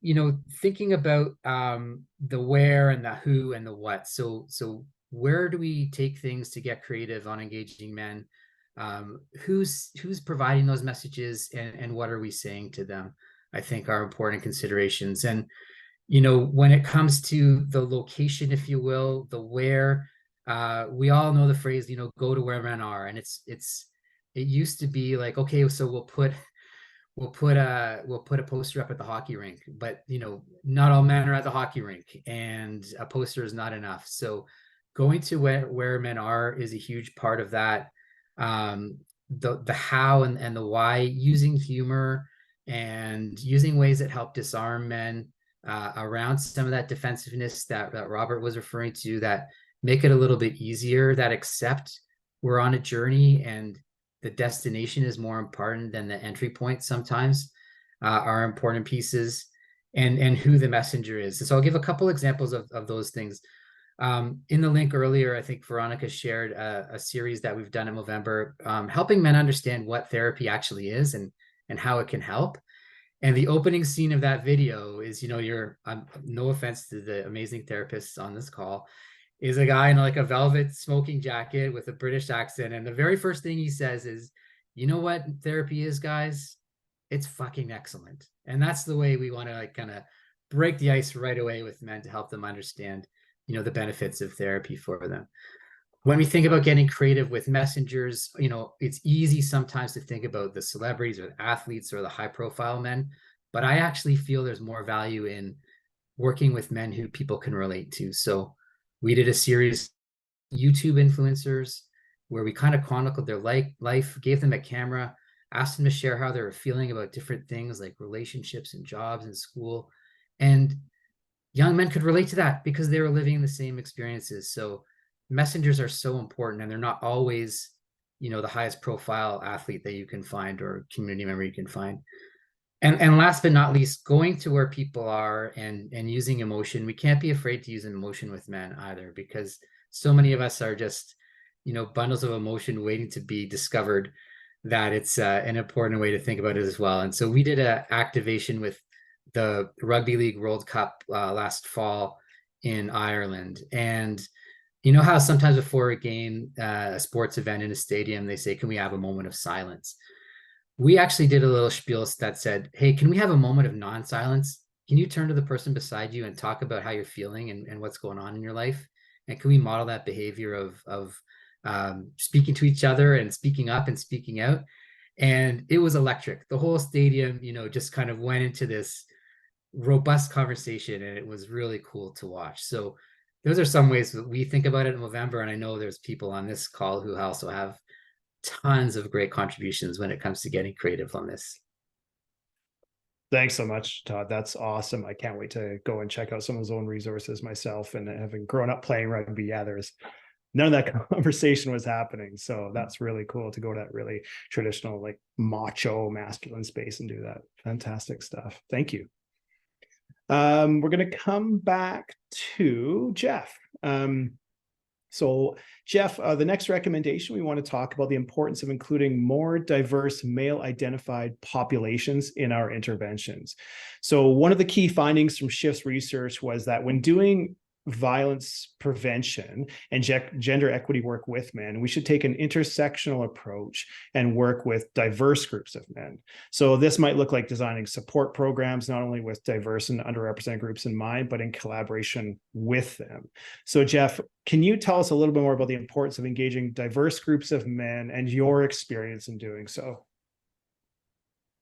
thinking about the where and the who and the what. So where do we take things to get creative on engaging men? Who's providing those messages, and what are we saying to them, I think are important considerations. And when it comes to the location, if you will, the where, we all know the phrase, go to where men are. And it used to be like, okay, so we'll put a poster up at the hockey rink, but not all men are at the hockey rink, and a poster is not enough. So going to where men are is a huge part of that. The how and the why, using humor and using ways that help disarm men around some of that defensiveness that Robert was referring to, that make it a little bit easier, that accept we're on a journey and the destination is more important than the entry point sometimes, are important pieces, and who the messenger is. So I'll give a couple examples of those things. In the link earlier, I think Veronica shared a series that we've done in November, helping men understand what therapy actually is and how it can help. And the opening scene of that video is, no offense to the amazing therapists on this call, is a guy in like a velvet smoking jacket with a British accent. And the very first thing he says is, you know what therapy is, guys? It's fucking excellent. And that's the way we want to like kind of break the ice right away with men to help them understand, the benefits of therapy for them. When we think about getting creative with messengers, it's easy sometimes to think about the celebrities or the athletes or the high profile men, but I actually feel there's more value in working with men who people can relate to. So we did a series, YouTube influencers, where we kind of chronicled their life, gave them a camera, asked them to share how they were feeling about different things like relationships and jobs and school. And young men could relate to that because they were living the same experiences. So messengers are so important, and they're not always, the highest profile athlete that you can find or community member you can find. And last but not least, going to where people are and using emotion. We can't be afraid to use emotion with men either, because so many of us are just, bundles of emotion waiting to be discovered, that it's an important way to think about it as well. And so we did an activation with the Rugby League World Cup last fall in Ireland. And you know how sometimes before a game, a sports event in a stadium, they say, can we have a moment of silence? We actually did a little spiel that said, hey, can we have a moment of non-silence? Can you turn to the person beside you and talk about how you're feeling and what's going on in your life? And can we model that behavior of speaking to each other and speaking up and speaking out? And it was electric. The whole stadium, just kind of went into this robust conversation, and it was really cool to watch. So those are some ways that we think about it in November. And I know there's people on this call who also have tons of great contributions when it comes to getting creative on this. Thanks so much, Todd. That's awesome. I can't wait to go and check out some of those own resources myself. And having grown up playing rugby, there's none of that conversation was happening. So that's really cool to go to that really traditional, like macho masculine space and do that. Fantastic stuff. Thank you. We're going to come back to Jeff. So Jeff, the next recommendation, we want to talk about the importance of including more diverse male identified populations in our interventions. So one of the key findings from SHIFT's research was that when doing violence prevention and gender equity work with men, we should take an intersectional approach and work with diverse groups of men. So this might look like designing support programs, not only with diverse and underrepresented groups in mind, but in collaboration with them. So Jeff, can you tell us a little bit more about the importance of engaging diverse groups of men and your experience in doing so?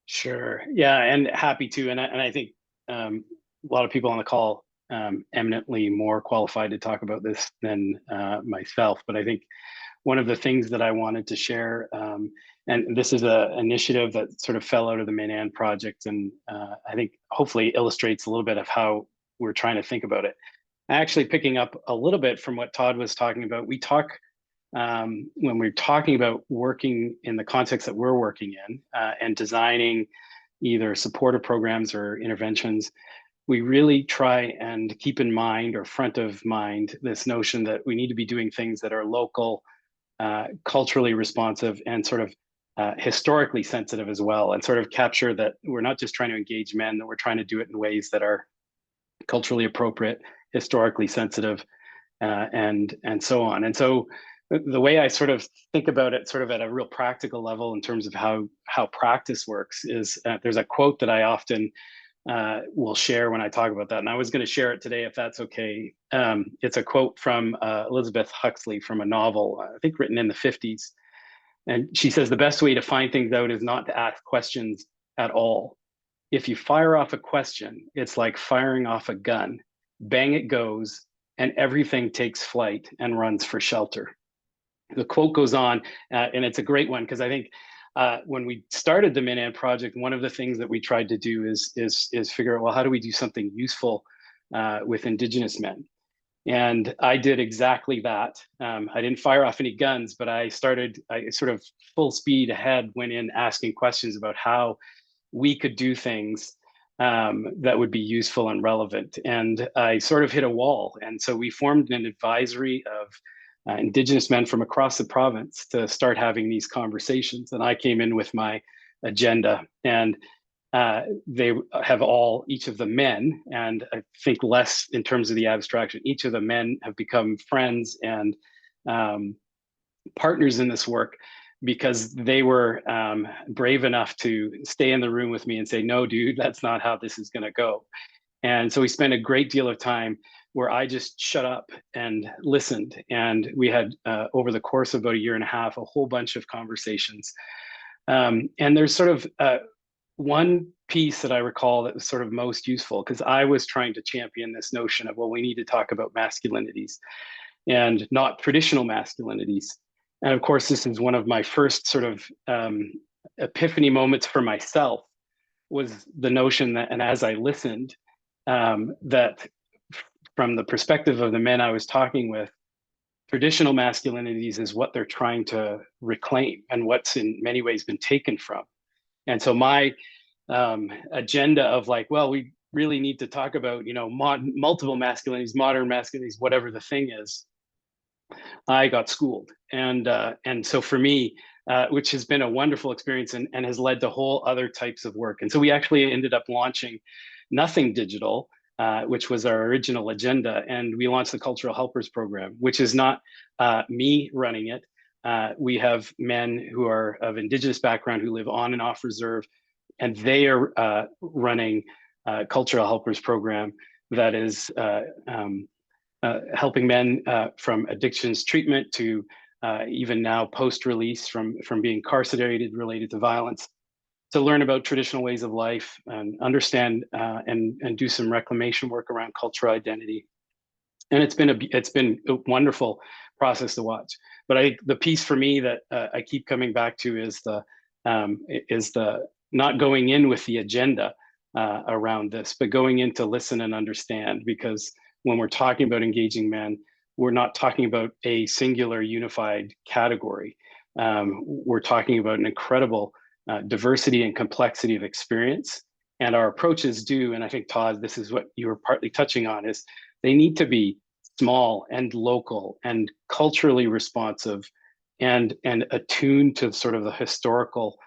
Sure. Yeah, and happy to. And I think a lot of people on the call eminently more qualified to talk about this than myself. But I think one of the things that I wanted to share, and this is an initiative that sort of fell out of the Manan project, and I think hopefully illustrates a little bit of how we're trying to think about it. Actually picking up a little bit from what Todd was talking about, we talk, when we're talking about working in the context that we're working in and designing either supportive programs or interventions, we really try and keep in mind or front of mind this notion that we need to be doing things that are local, culturally responsive, and sort of historically sensitive as well, and sort of capture that we're not just trying to engage men, that we're trying to do it in ways that are culturally appropriate, historically sensitive, and so on. And so the way I sort of think about it sort of at a real practical level in terms of how practice works is there's a quote that I often will share when I talk about that. And I was going to share it today, if that's okay. It's a quote from Elizabeth Huxley from a novel, I think written in the 50s. And she says, the best way to find things out is not to ask questions at all. If you fire off a question, it's like firing off a gun. Bang, it goes, and everything takes flight and runs for shelter. The quote goes on, and it's a great one, because I think when we started the Manan project, one of the things that we tried to do is figure out, well, how do we do something useful with Indigenous men? And I did exactly that. I didn't fire off any guns, but I sort of full speed ahead, went in asking questions about how we could do things that would be useful and relevant. And I sort of hit a wall. And so we formed an advisory of Indigenous men from across the province to start having these conversations. And I came in with my agenda, and they have each of the men, and I think less in terms of the abstraction, each of the men have become friends and partners in this work, because they were brave enough to stay in the room with me and say, no, dude, that's not how this is going to go. And so we spent a great deal of time where I just shut up and listened. And we had, over the course of about a year and a half, a whole bunch of conversations. And there's sort of one piece that I recall that was sort of most useful, because I was trying to champion this notion of, well, we need to talk about masculinities and not traditional masculinities. And of course, this is one of my first sort of epiphany moments for myself, was the notion that, and as I listened, that from the perspective of the men I was talking with, traditional masculinities is what they're trying to reclaim and what's in many ways been taken from. And so my agenda of like, well, we really need to talk about, multiple masculinities, modern masculinities, whatever the thing is, I got schooled. And so for me, which has been a wonderful experience and has led to whole other types of work. And so we actually ended up launching Nothing Digital, which was our original agenda. And we launched the Cultural Helpers Program, which is not me running it. We have men who are of Indigenous background who live on and off reserve, and they are running Cultural Helpers Program that is helping men from addictions treatment to even now post-release from being incarcerated related to violence, to learn about traditional ways of life and understand and do some reclamation work around cultural identity. And it's been a wonderful process to watch. But the piece for me that I keep coming back to is the not going in with the agenda around this, but going in to listen and understand. Because when we're talking about engaging men, we're not talking about a singular unified category. We're talking about an incredible diversity and complexity of experience. And our approaches do, and I think, Todd, this is what you were partly touching on, is they need to be small and local and culturally responsive and attuned to sort of the historical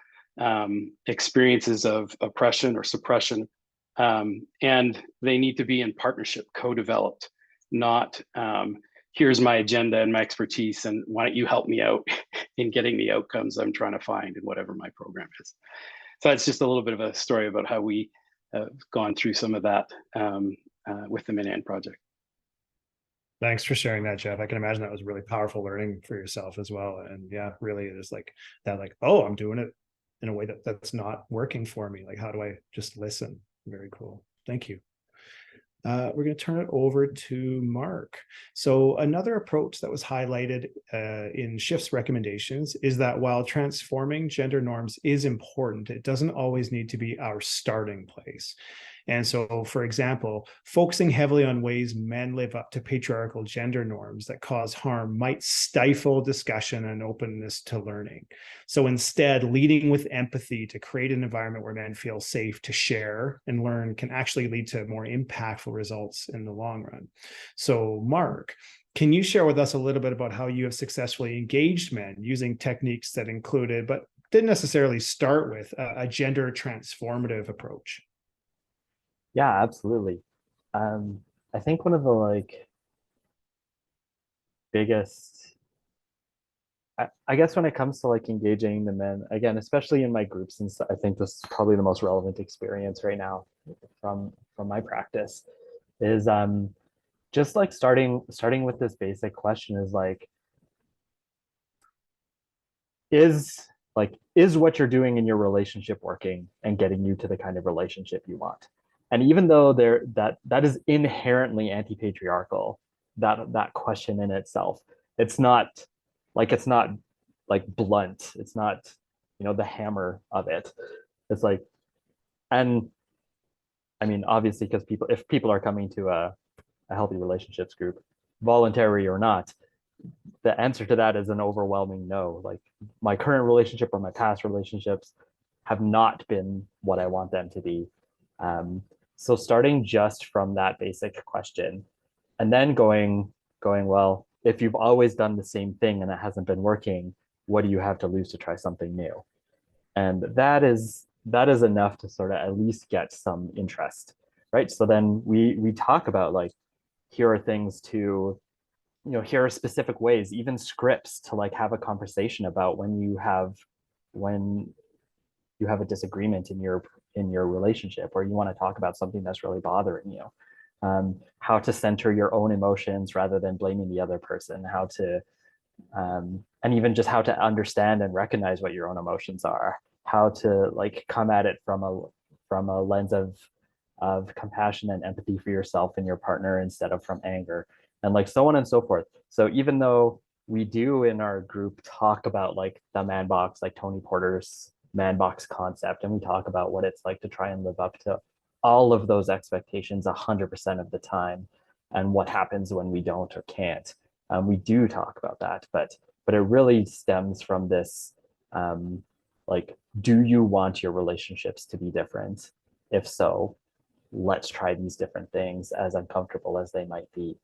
experiences of oppression or suppression. And they need to be in partnership, co-developed, not here's my agenda and my expertise, and why don't you help me out in getting the outcomes I'm trying to find in whatever my program is. So it's just a little bit of a story about how we have gone through some of that with the Minand project. Thanks for sharing that, Jeff. I can imagine that was really powerful learning for yourself as well. And yeah, really there's like that, like, oh, I'm doing it in a way that's not working for me. Like, how do I just listen? Very cool. Thank you. We're going to turn it over to Mark. So another approach that was highlighted in Shift's recommendations is that while transforming gender norms is important, it doesn't always need to be our starting place. And so, for example, focusing heavily on ways men live up to patriarchal gender norms that cause harm might stifle discussion and openness to learning. So instead, leading with empathy to create an environment where men feel safe to share and learn can actually lead to more impactful results in the long run. So, Mark, can you share with us a little bit about how you have successfully engaged men using techniques that included, but didn't necessarily start with, a gender transformative approach? Yeah, absolutely. I think one of the biggest, I guess when it comes to engaging the men, again, especially in my groups, since I think this is probably the most relevant experience right now from my practice, is just starting with this basic question is what you're doing in your relationship working and getting you to the kind of relationship you want? And even though that is inherently anti-patriarchal, that question in itself, it's not blunt. It's not, the hammer of it. It's and I mean, obviously, because if people are coming to a healthy relationships group, voluntary or not, the answer to that is an overwhelming no. Like my current relationship or my past relationships have not been what I want them to be. So starting just from that basic question, and then going, well, if you've always done the same thing and it hasn't been working, what do you have to lose to try something new? And that is enough to sort of at least get some interest, right? So then we talk about like, here are things to, here are specific ways, even scripts to like have a conversation about when you have a disagreement in your relationship, or you want to talk about something that's really bothering you. How to center your own emotions rather than blaming the other person, how to and even just how to understand and recognize what your own emotions are, how to like come at it from a lens of compassion and empathy for yourself and your partner instead of from anger, and like so on and so forth. So even though we do in our group talk about like the man box, like Tony Porter's man box concept, and we talk about what it's like to try and live up to all of those expectations 100% of the time, and what happens when we don't or can't. We do talk about that, but it really stems from this, like, do you want your relationships to be different? If so, let's try these different things, as uncomfortable as they might be.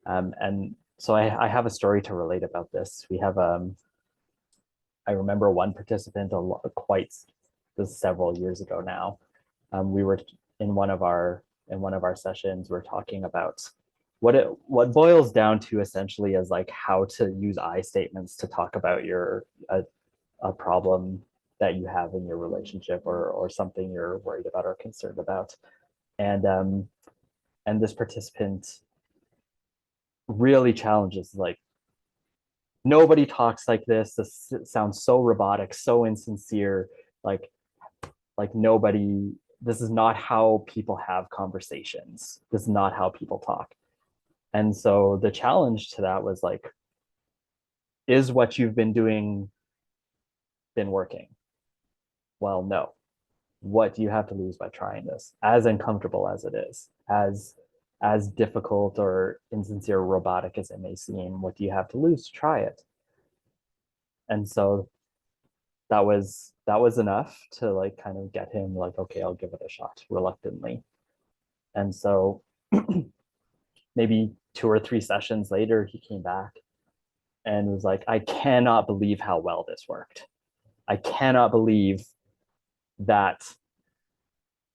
And so I have a story to relate about this. We have, I remember one participant this is several years ago now. We were in one of our sessions, we're talking about what boils down to essentially is like how to use I statements to talk about a problem that you have in your relationship, or something you're worried about or concerned about. And this participant really challenges, like, nobody talks like this. This sounds so robotic, so insincere. Like nobody, this is not how people have conversations. This is not how people talk. And so the challenge to that was like, is what you've been doing been working? Well, no. What do you have to lose by trying this? As uncomfortable as it is, as difficult or insincere, robotic as it may seem, what do you have to lose to try it? And so that was enough to like kind of get him like, okay, I'll give it a shot, reluctantly. And so maybe 2 or 3 sessions later, he came back and was like, I cannot believe how well this worked. I cannot believe that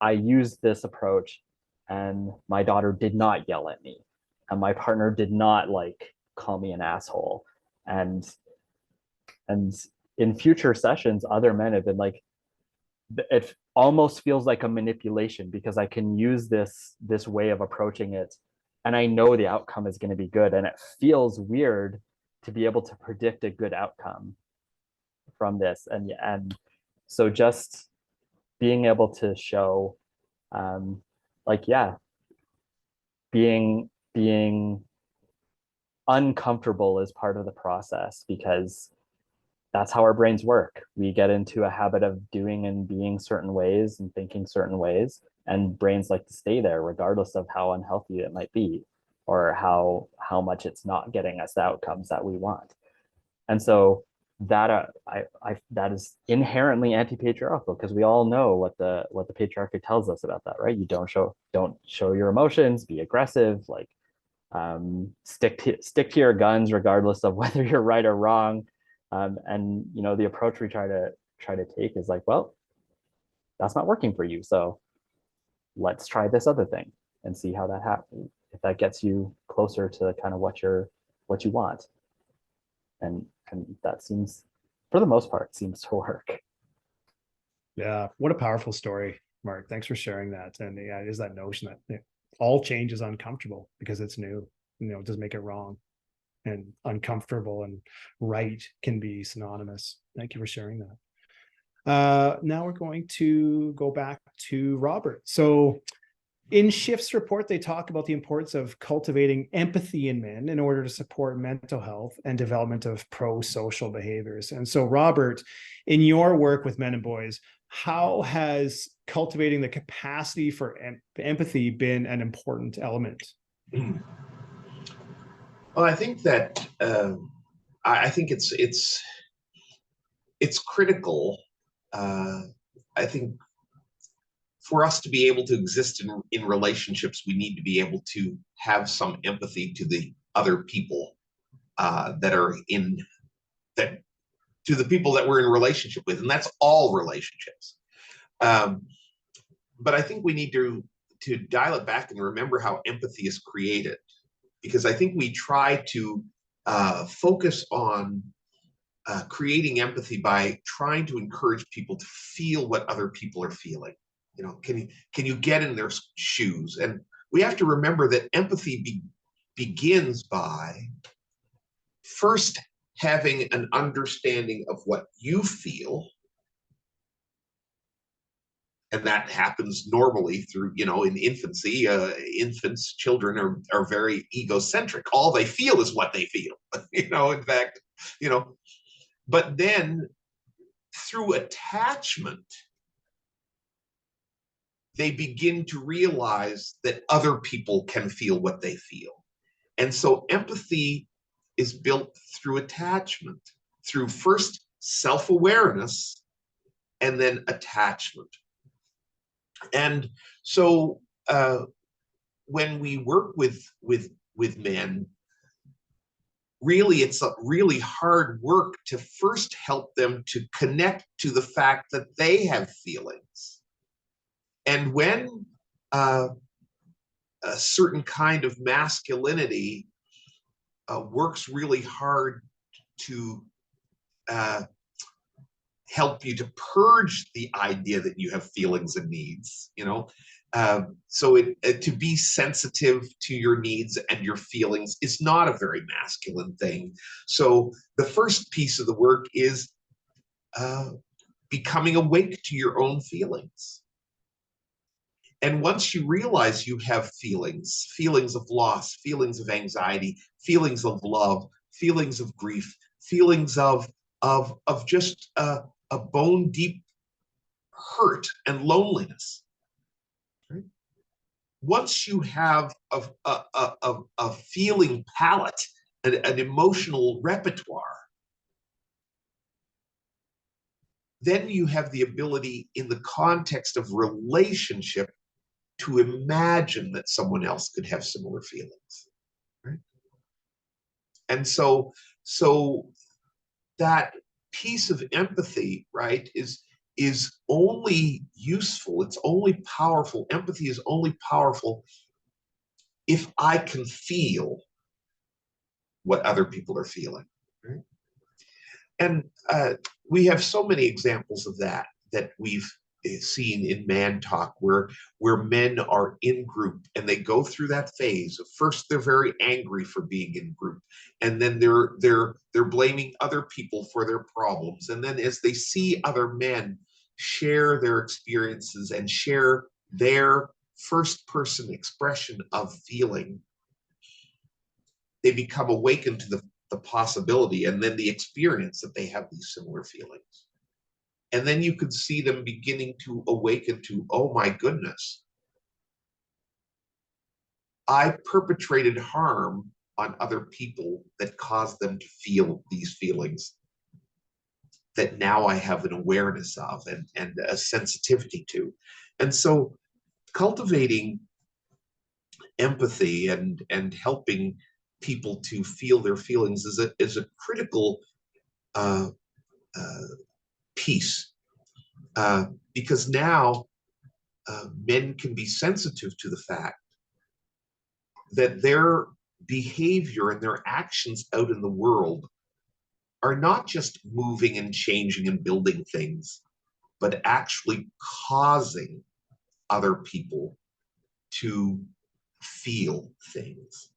I used this approach and my daughter did not yell at me, and my partner did not like call me an asshole. And in future sessions, other men have been like, it almost feels like a manipulation, because I can use this way of approaching it and I know the outcome is going to be good, and it feels weird to be able to predict a good outcome from this. And so just being able to show, like, yeah, being uncomfortable is part of the process, because that's how our brains work. We get into a habit of doing and being certain ways and thinking certain ways, and brains like to stay there regardless of how unhealthy it might be, or how much it's not getting us the outcomes that we want. And so that that is inherently anti-patriarchal, because we all know what the patriarchy tells us about that, right? You don't show your emotions, be aggressive, like, stick to your guns regardless of whether you're right or wrong. And the approach we try to take is like, well, that's not working for you, so let's try this other thing and see how that happens, if that gets you closer to kind of what you want. And that seems, for the most part, seems to work. Yeah, what a powerful story, Mark. Thanks for sharing that. And yeah, it is that notion that all change is uncomfortable because it's new. It doesn't make it wrong. And uncomfortable and right can be synonymous. Thank you for sharing that. Now we're going to go back to Robert. So in Schiff's report, they talk about the importance of cultivating empathy in men in order to support mental health and development of pro-social behaviors. And so, Robert, in your work with men and boys, how has cultivating the capacity for empathy been an important element? Well, I think that I think it's critical. I think for us to be able to exist in relationships, we need to be able to have some empathy to the other people that are in that to the people that we're in relationship with, and that's all relationships. Um, but I think we need to dial it back and remember how empathy is created, because I think we try to focus on creating empathy by trying to encourage people to feel what other people are feeling. You know, can you get in their shoes? And we have to remember that empathy begins by first having an understanding of what you feel, and that happens normally through, you know, in infancy. Infants, children are very egocentric. All they feel is what they feel. You know, in fact, you know, but then through attachment, they begin to realize that other people can feel what they feel. And so empathy is built through attachment, through first self-awareness and then attachment. And so when we work with men, really it's a really hard work to first help them to connect to the fact that they have feelings. And when a certain kind of masculinity works really hard to help you to purge the idea that you have feelings and needs, you know. So to be sensitive to your needs and your feelings is not a very masculine thing. So the first piece of the work is becoming awake to your own feelings. And once you realize you have feelings, feelings of loss, feelings of anxiety, feelings of love, feelings of grief, feelings of just a bone deep hurt and loneliness. Right? Once you have a feeling palette, an emotional repertoire, then you have the ability in the context of relationship to imagine that someone else could have similar feelings. Right? And so that piece of empathy, right, is only useful, it's only powerful, empathy is only powerful if I can feel what other people are feeling. Right? And we have so many examples of that we've seen in Man Talk, where men are in group and they go through that phase. First, they're very angry for being in group, and then they're blaming other people for their problems. And then as they see other men share their experiences and share their first person expression of feeling, they become awakened to the possibility and then the experience that they have these similar feelings. And then you could see them beginning to awaken to, oh my goodness, I perpetrated harm on other people that caused them to feel these feelings that now I have an awareness of and a sensitivity to. And so cultivating empathy and helping people to feel their feelings is a critical piece, because now men can be sensitive to the fact that their behavior and their actions out in the world are not just moving and changing and building things, but actually causing other people to feel things.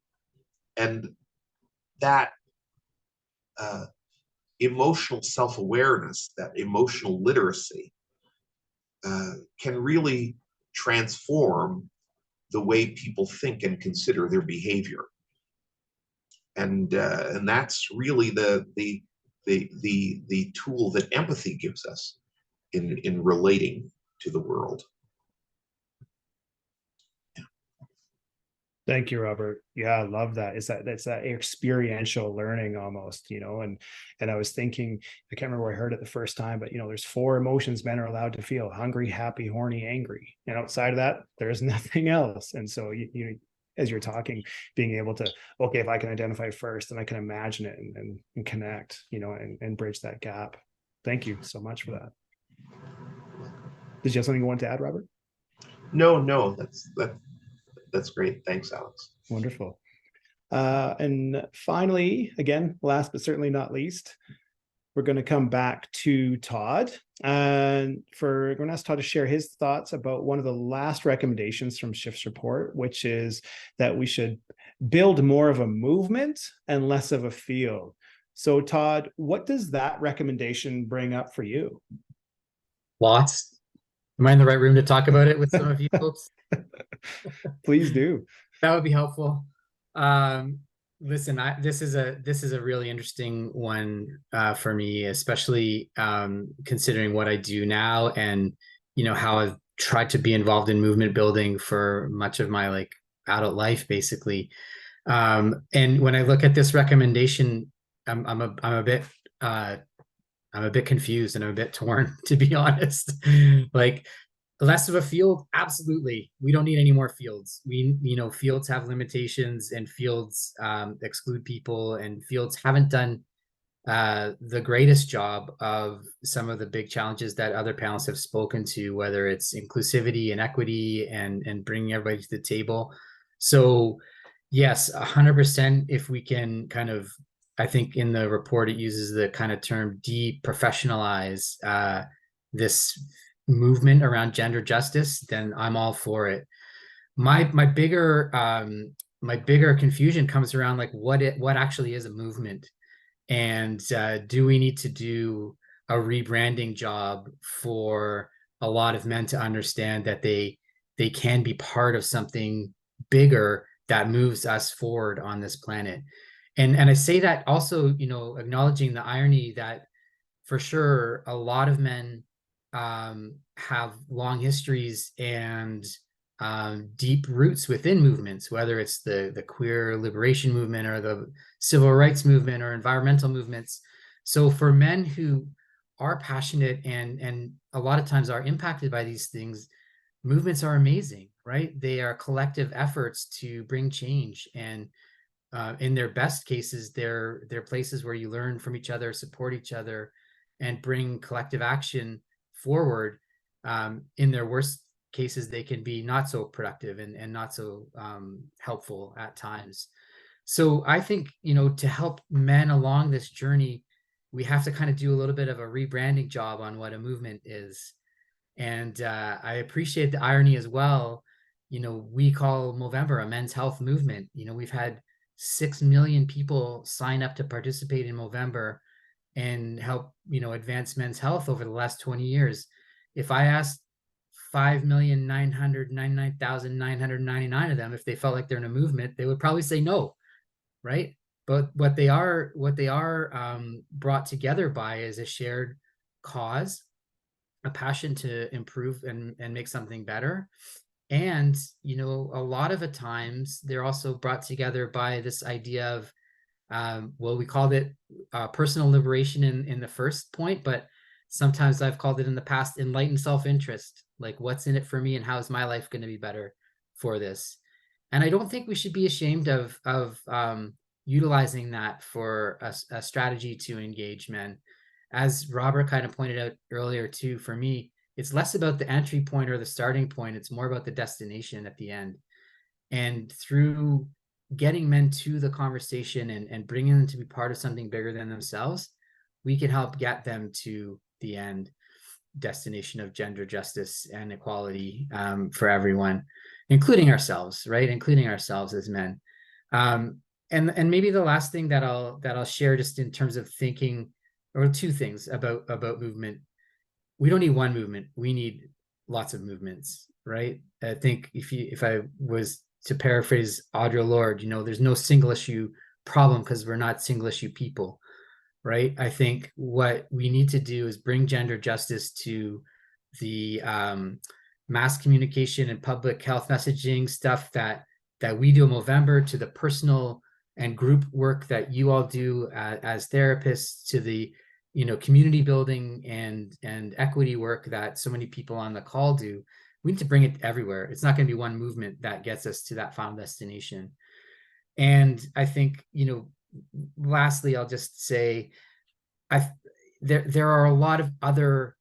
And that emotional self-awareness, that emotional literacy, can really transform the way people think and consider their behavior. And that's really the tool that empathy gives us in relating to the world. Thank you, Robert. Yeah, I love that. It's that experiential learning almost, and I was thinking, I can't remember where I heard it the first time, but there's 4 emotions men are allowed to feel: hungry, happy, horny, angry. And outside of that, there's nothing else. And so as you're talking, being able to, okay, if I can identify first, then I can imagine it and connect, and bridge that gap. Thank you so much for that. Did you have something you want to add, Robert? No, that's great. Thanks, Alex. Wonderful. And finally, again, last but certainly not least, we're going to come back to Todd. And we're going to ask Todd to share his thoughts about one of the last recommendations from Shift's report, which is that we should build more of a movement and less of a field. So Todd, what does that recommendation bring up for you? Lots. Am I in the right room to talk about it with some of you folks? Please do. That would be helpful. Listen, this is a really interesting one for me, especially considering what I do now, and how I've tried to be involved in movement building for much of my adult life, basically. And when I look at this recommendation, I'm a bit confused and I'm a bit torn, to be honest. Less of a field, absolutely. We don't need any more fields. Fields have limitations, and fields exclude people, and fields haven't done the greatest job of some of the big challenges that other panelists have spoken to, whether it's inclusivity and equity and bringing everybody to the table. So yes, 100%, if we can kind of, I think in the report, it uses the kind of term deprofessionalize this movement around gender justice, then I'm all for it. My bigger confusion comes around what actually is a movement, and do we need to do a rebranding job for a lot of men to understand that they can be part of something bigger that moves us forward on this planet. And I say that also, acknowledging the irony that for sure a lot of men have long histories and deep roots within movements, whether it's the queer liberation movement or the civil rights movement or environmental movements. So for men who are passionate and a lot of times are impacted by these things, movements are amazing, right? They are collective efforts to bring change, and in their best cases, they're places where you learn from each other, support each other, and bring collective action forward. In their worst cases, they can be not so productive and not so helpful at times. So I think, to help men along this journey, we have to kind of do a little bit of a rebranding job on what a movement is. And I appreciate the irony as well. We call Movember a men's health movement. We've had 6 million people sign up to participate in Movember and help, advance men's health over the last 20 years. If I asked 5,999,999 of them if they felt like they're in a movement, they would probably say no, right? But what they are brought together by is a shared cause, a passion to improve and make something better. And, a lot of the times they're also brought together by this idea of, we called it personal liberation in the first point, but sometimes I've called it in the past enlightened self-interest, like what's in it for me and how is my life going to be better for this. And I don't think we should be ashamed of utilizing that for a strategy to engage men. As Robert kind of pointed out earlier too, for me, it's less about the entry point or the starting point. It's more about the destination at the end. And through getting men to the conversation and bringing them to be part of something bigger than themselves, we can help get them to the end destination of gender justice and equality for everyone, including ourselves, right? Including ourselves as men. And maybe the last thing that I'll share, just in terms of thinking, or two things about movement. We don't need one movement. We need lots of movements, right? I think if I was to paraphrase Audre Lorde, there's no single issue problem because we're not single issue people, right? I think what we need to do is bring gender justice to the mass communication and public health messaging stuff that that we do in Movember, to the personal and group work that you all do as therapists, to the community building and equity work that so many people on the call do. We need to bring it everywhere. It's not going to be one movement that gets us to that final destination. And I think, lastly, I'll just say, there are a lot of other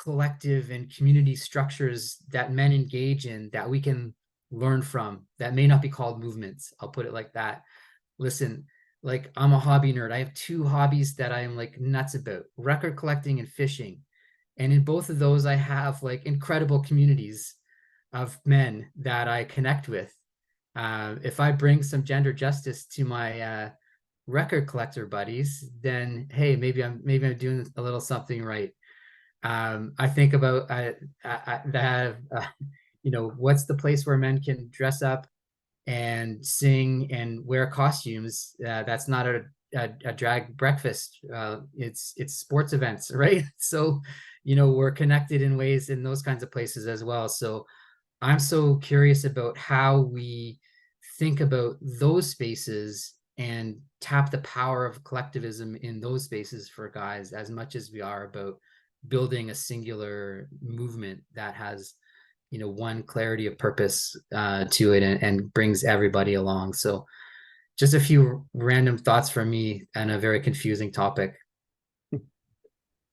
collective and community structures that men engage in that we can learn from, that may not be called movements. I'll put it like that. Listen, like, I'm a hobby nerd. I have two hobbies that I am like nuts about: record collecting and fishing. And in both of those, I have like incredible communities of men that I connect with. If I bring some gender justice to my record collector buddies, then hey, maybe I'm doing a little something right. I think about that. What's the place where men can dress up and sing and wear costumes? That's not a drag breakfast. It's sports events, right? So, we're connected in ways in those kinds of places as well. So I'm so curious about how we think about those spaces and tap the power of collectivism in those spaces for guys, as much as we are about building a singular movement that has one clarity of purpose to it, and brings everybody along. So just a few random thoughts from me on a very confusing topic.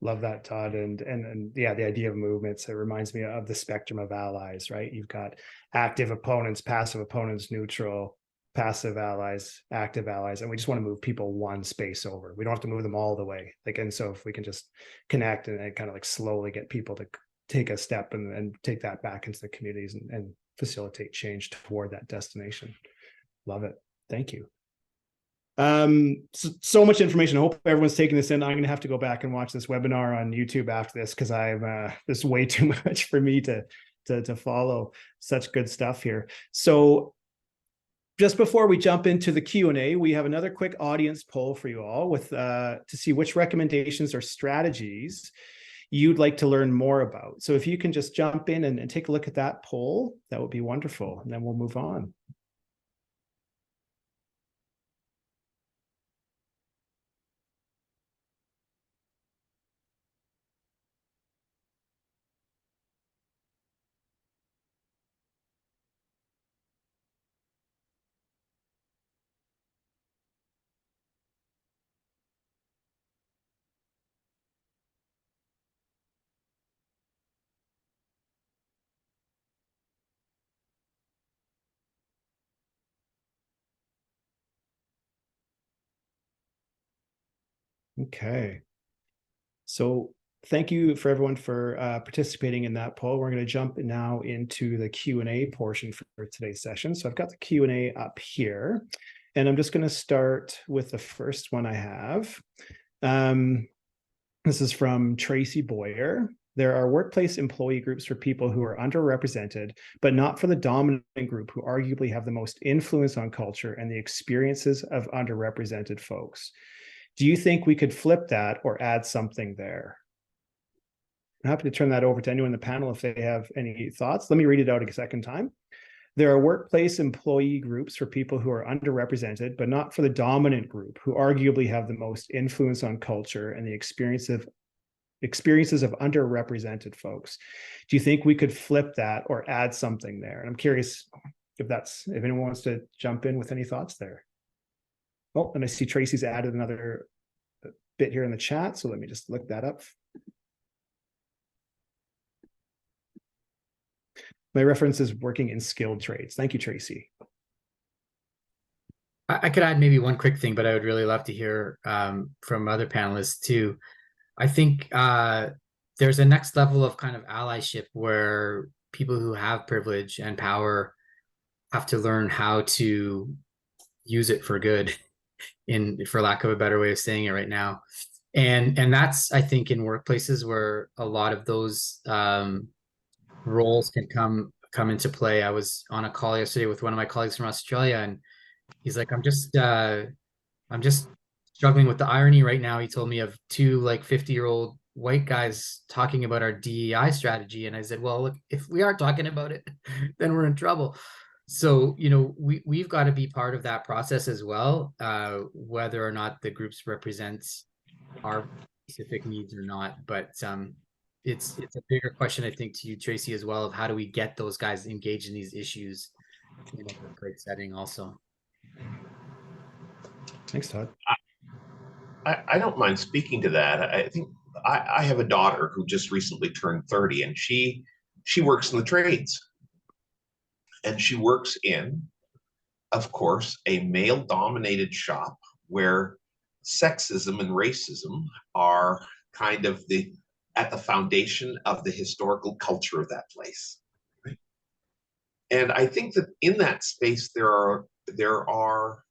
Love that, Todd. And yeah, the idea of movements, it reminds me of the spectrum of allies, right? You've got active opponents, passive opponents, neutral, passive allies, active allies, and we just want to move people one space over. We don't have to move them all the way. And so if we can just connect and kind of like slowly get people to take a step and take that back into the communities and facilitate change toward that destination. Love it. Thank you. So much information. I hope everyone's taking this in. I'm going to have to go back and watch this webinar on YouTube after this, because this is way too much for me to follow. Such good stuff here. So just before we jump into the Q&A, we have another quick audience poll for you all to see which recommendations or strategies you'd like to learn more about. So if you can just jump in and take a look at that poll, that would be wonderful. And then we'll move on. Okay. So thank you for everyone for participating in that poll. We're going to jump now into the Q&A portion for today's session. So I've got the Q&A up here, and I'm just going to start with the first one I have. This is from Tracy Boyer. There are workplace employee groups for people who are underrepresented, but not for the dominant group who arguably have the most influence on culture and the experiences of underrepresented folks. Do you think we could flip that or add something there? I'm happy to turn that over to anyone in the panel if they have any thoughts. Let me read it out a second time. There are workplace employee groups for people who are underrepresented, but not for the dominant group who arguably have the most influence on culture and the experiences of underrepresented folks. Do you think we could flip that or add something there? And I'm curious if anyone wants to jump in with any thoughts there. Oh, and I see Tracy's added another bit here in the chat, so let me just look that up. My reference is working in skilled trades. Thank you, Tracy. I could add maybe one quick thing, but I would really love to hear from other panelists too. I think there's a next level of kind of allyship where people who have privilege and power have to learn how to use it for good, for lack of a better way of saying it right now. And that's, I think, in workplaces where a lot of those roles can come into play. I was on a call yesterday with one of my colleagues from Australia, and he's like, I'm just struggling with the irony right now. He told me of two like 50-year-old white guys talking about our DEI strategy. And I said, well, look, if we are talking about it, then we're in trouble. So, you know, we've got to be part of that process as well, whether or not the groups represent our specific needs or not. But it's a bigger question, I think, to you, Tracy, as well, of how do we get those guys engaged in these issues in a workplace setting also. Thanks, Todd. I don't mind speaking to that. I think I have a daughter who just recently turned 30, and she works in the trades. And she works in, of course, a male-dominated shop where sexism and racism are kind of at the foundation of the historical culture of that place. Right? And I think that in that space there are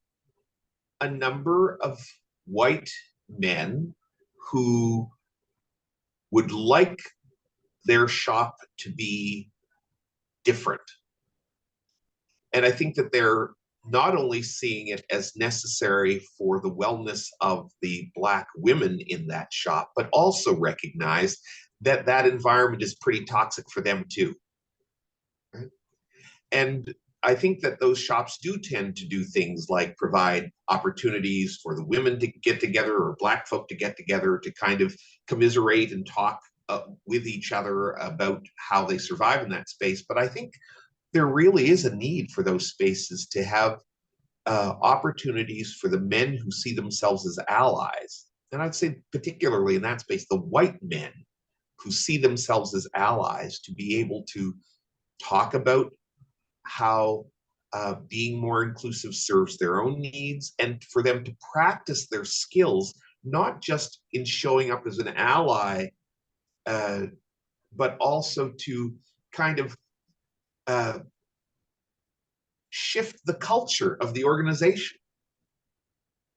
a number of white men who would like their shop to be different. And I think that they're not only seeing it as necessary for the wellness of the Black women in that shop, but also recognize that that environment is pretty toxic for them too. Right? And I think that those shops do tend to do things like provide opportunities for the women to get together or Black folk to get together to kind of commiserate and talk with each other about how they survive in that space. But I think there really is a need for those spaces to have opportunities for the men who see themselves as allies. And I'd say particularly in that space, the white men who see themselves as allies to be able to talk about how being more inclusive serves their own needs, and for them to practice their skills, not just in showing up as an ally, but also to kind of shift the culture of the organization,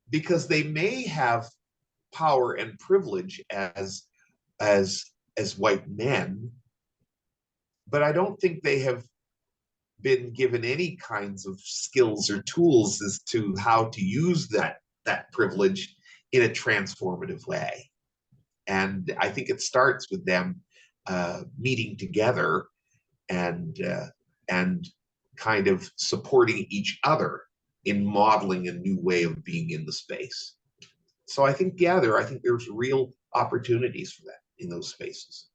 because they may have power and privilege as white men, but I don't think they have been given any kinds of skills or tools as to how to use that privilege in a transformative way. And I think it starts with them meeting together and kind of supporting each other in modeling a new way of being in the space. So I think, yeah, I think there's real opportunities for that in those spaces.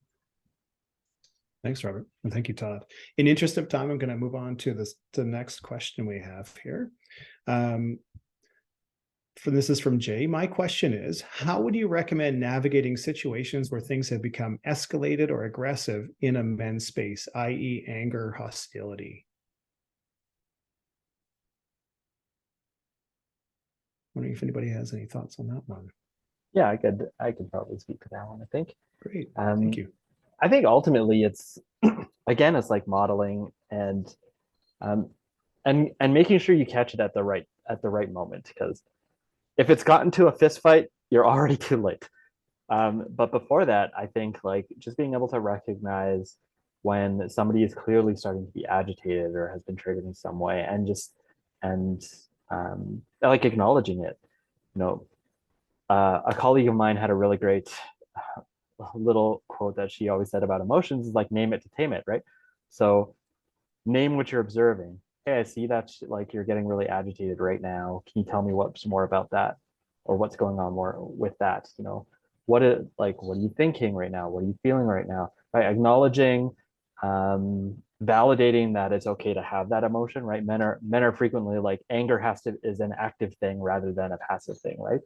Thanks, Robert. And thank you, Todd. In interest of time, I'm going to move on to the next question we have here. This is from Jay. My question is, how would you recommend navigating situations where things have become escalated or aggressive in a men's space, i.e. anger, hostility? Wondering if anybody has any thoughts on that one. Yeah, I could probably speak to that one, I think. Great. Thank you. I think ultimately it's again, it's like modeling and making sure you catch it at the right moment, because if it's gotten to a fist fight, you're already too late. But before that, I think like just being able to recognize when somebody is clearly starting to be agitated or has been triggered in some way, and like acknowledging it. You know, a colleague of mine had a really great little quote that she always said about emotions, is like, name it to tame it, right? So name what you're observing. Hey, I see that like you're getting really agitated right now. Can you tell me what's more about that, or what's going on more with that? You know, what are you thinking right now? What are you feeling right now? Right, acknowledging, validating that it's okay to have that emotion. Right, men are frequently like, anger is an active thing rather than a passive thing, right?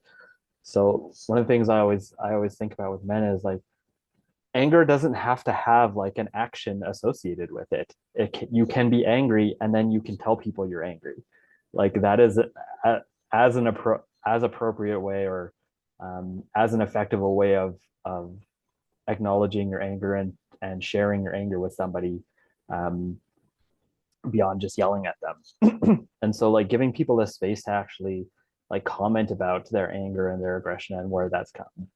So one of the things I always think about with men is like, anger doesn't have to have like an action associated with it. You can be angry and then you can tell people you're angry. Like that is as appropriate way, or as an effective a way of acknowledging your anger and sharing your anger with somebody, beyond just yelling at them. And so like giving people a space to actually like comment about their anger and their aggression and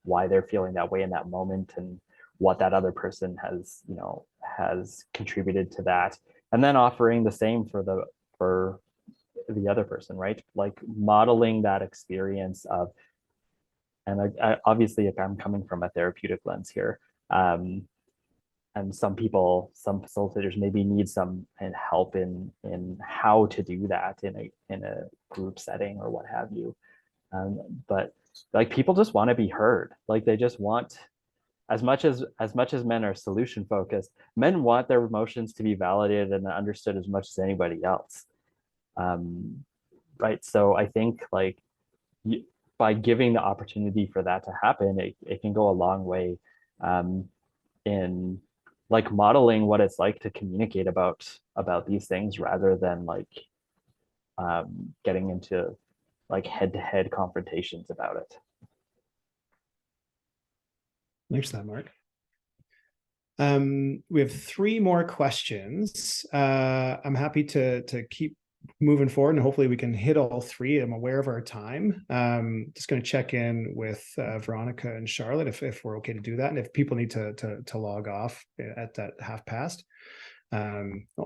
why they're feeling that way in that moment, and what that other person has contributed to that, and then offering the same for the other person, right? Like modeling that experience of, and I obviously, if I'm coming from a therapeutic lens here, some people, some facilitators maybe need some help in how to do that in a group setting or what have you. But like people just want to be heard. Like they just want, as much as men are solution focused, men want their emotions to be validated and understood as much as anybody else. Right. So I think like by giving the opportunity for that to happen, it can go a long way in like modeling what it's like to communicate about these things rather than like getting into like head-to-head confrontations about it. Thanks for that, Mark. We have 3 more questions. I'm happy to keep moving forward, and hopefully we can hit all 3. I'm aware of our time. Just going to check in with Veronica and Charlotte if we're okay to do that, and if people need to log off at that 1:30.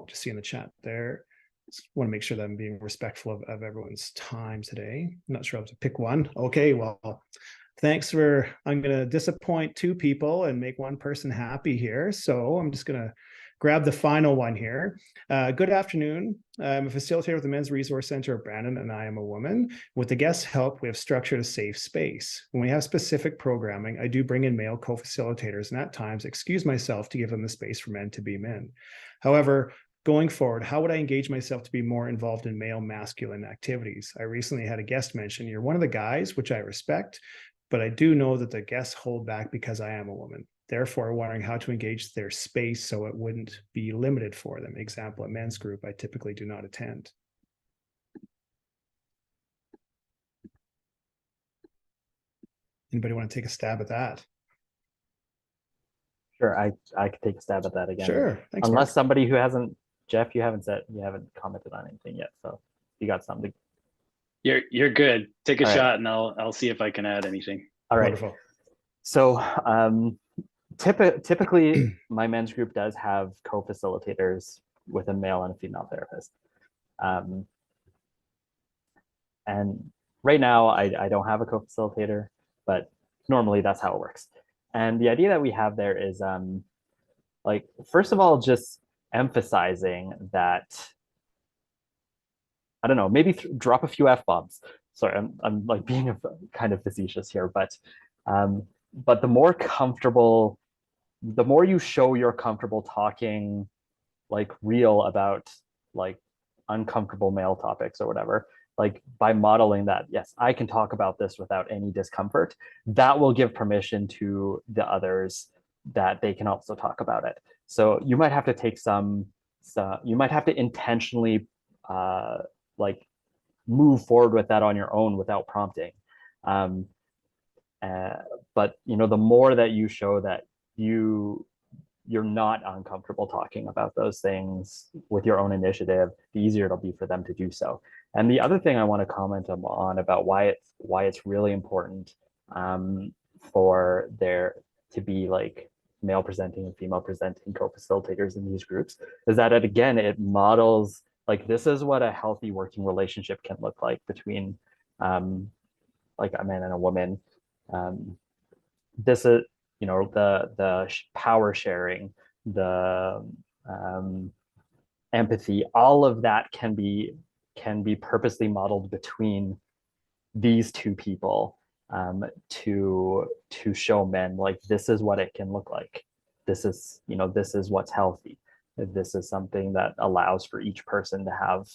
Just see in the chat there. Just want to make sure that I'm being respectful of everyone's time today. I'm not sure I'll have to pick one. Okay, well, thanks I'm going to disappoint 2 people and make 1 person happy here. So I'm just going to grab the final one here. Good afternoon. I'm a facilitator with the Men's Resource Center of Brandon, and I am a woman. With the guests' help, we have structured a safe space. When we have specific programming, I do bring in male co-facilitators, and at times excuse myself to give them the space for men to be men. However, going forward, how would I engage myself to be more involved in male masculine activities? I recently had a guest mention, you're one of the guys, which I respect, but I do know that the guests hold back because I am a woman. Therefore, wondering how to engage their space so it wouldn't be limited for them. Example, a men's group I typically do not attend. Anybody want to take a stab at that? Sure, I could take a stab at that again. Sure, thanks. Unless Mark. somebody who hasn't, Jeff, you haven't commented on anything yet, so you got something. You're good. Take a All shot, right. and I'll see if I can add anything. All right. Wonderful. So typically, my men's group does have co-facilitators with a male and a female therapist. And right now, I don't have a co-facilitator, but normally that's how it works. And the idea that we have there is, like, first of all, just emphasizing that, I don't know, maybe drop a few F-bombs. Sorry, I'm like being kind of facetious here, but the more comfortable, the more you show you're comfortable talking like real about like uncomfortable male topics or whatever, like by modeling that, yes, I can talk about this without any discomfort, that will give permission to the others that they can also talk about it. So you might have to take you might have to intentionally like move forward with that on your own without prompting. But you know, the more that you show that you're not uncomfortable talking about those things with your own initiative, the easier it'll be for them to do so. And the other thing I want to comment on about why it's really important for there to be like male presenting and female presenting co-facilitators in these groups is that it models like this is what a healthy working relationship can look like between like a man and a woman. This is, you know, the power sharing, the empathy, all of that can be purposely modeled between these 2 people to show men like this is what it can look like. This is, you know, this is what's healthy. This is something that allows for each person to have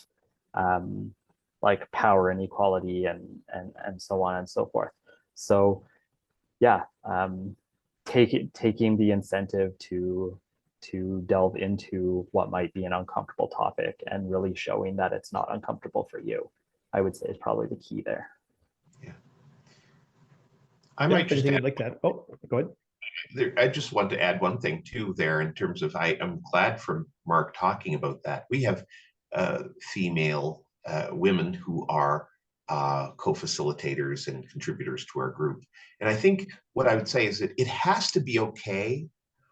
like power and equality and so on and so forth. So yeah, taking the incentive to delve into what might be an uncomfortable topic and really showing that it's not uncomfortable for you, I would say is probably the key there. Yeah. I might just add, like that. Oh, go ahead. I just want to add one thing too there in terms of, I'm glad for Mark talking about that. We have female women who are co-facilitators and contributors to our group. And I think what I would say is that it has to be okay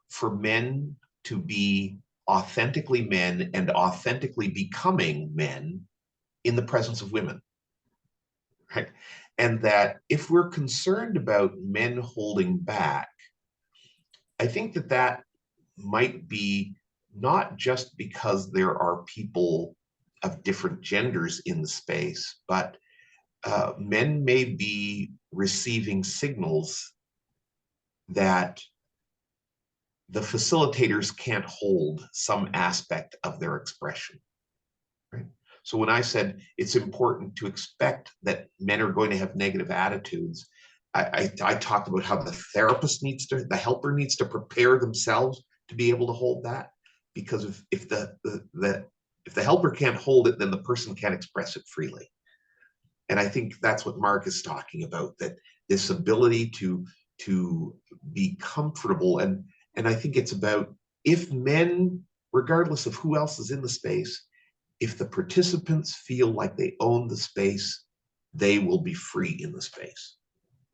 for men to be authentically men and authentically becoming men in the presence of women, right? And that if we're concerned about men holding back, I think that might be not just because there are people of different genders in the space, but men may be receiving signals that the facilitators can't hold some aspect of their expression. Right? So when I said it's important to expect that men are going to have negative attitudes, I talked about how the helper needs to prepare themselves to be able to hold that, because if the helper can't hold it, then the person can't express it freely. And I think that's what Mark is talking about, that this ability to be comfortable, and I think it's about, if men, regardless of who else is in the space, if the participants feel like they own the space, they will be free in the space.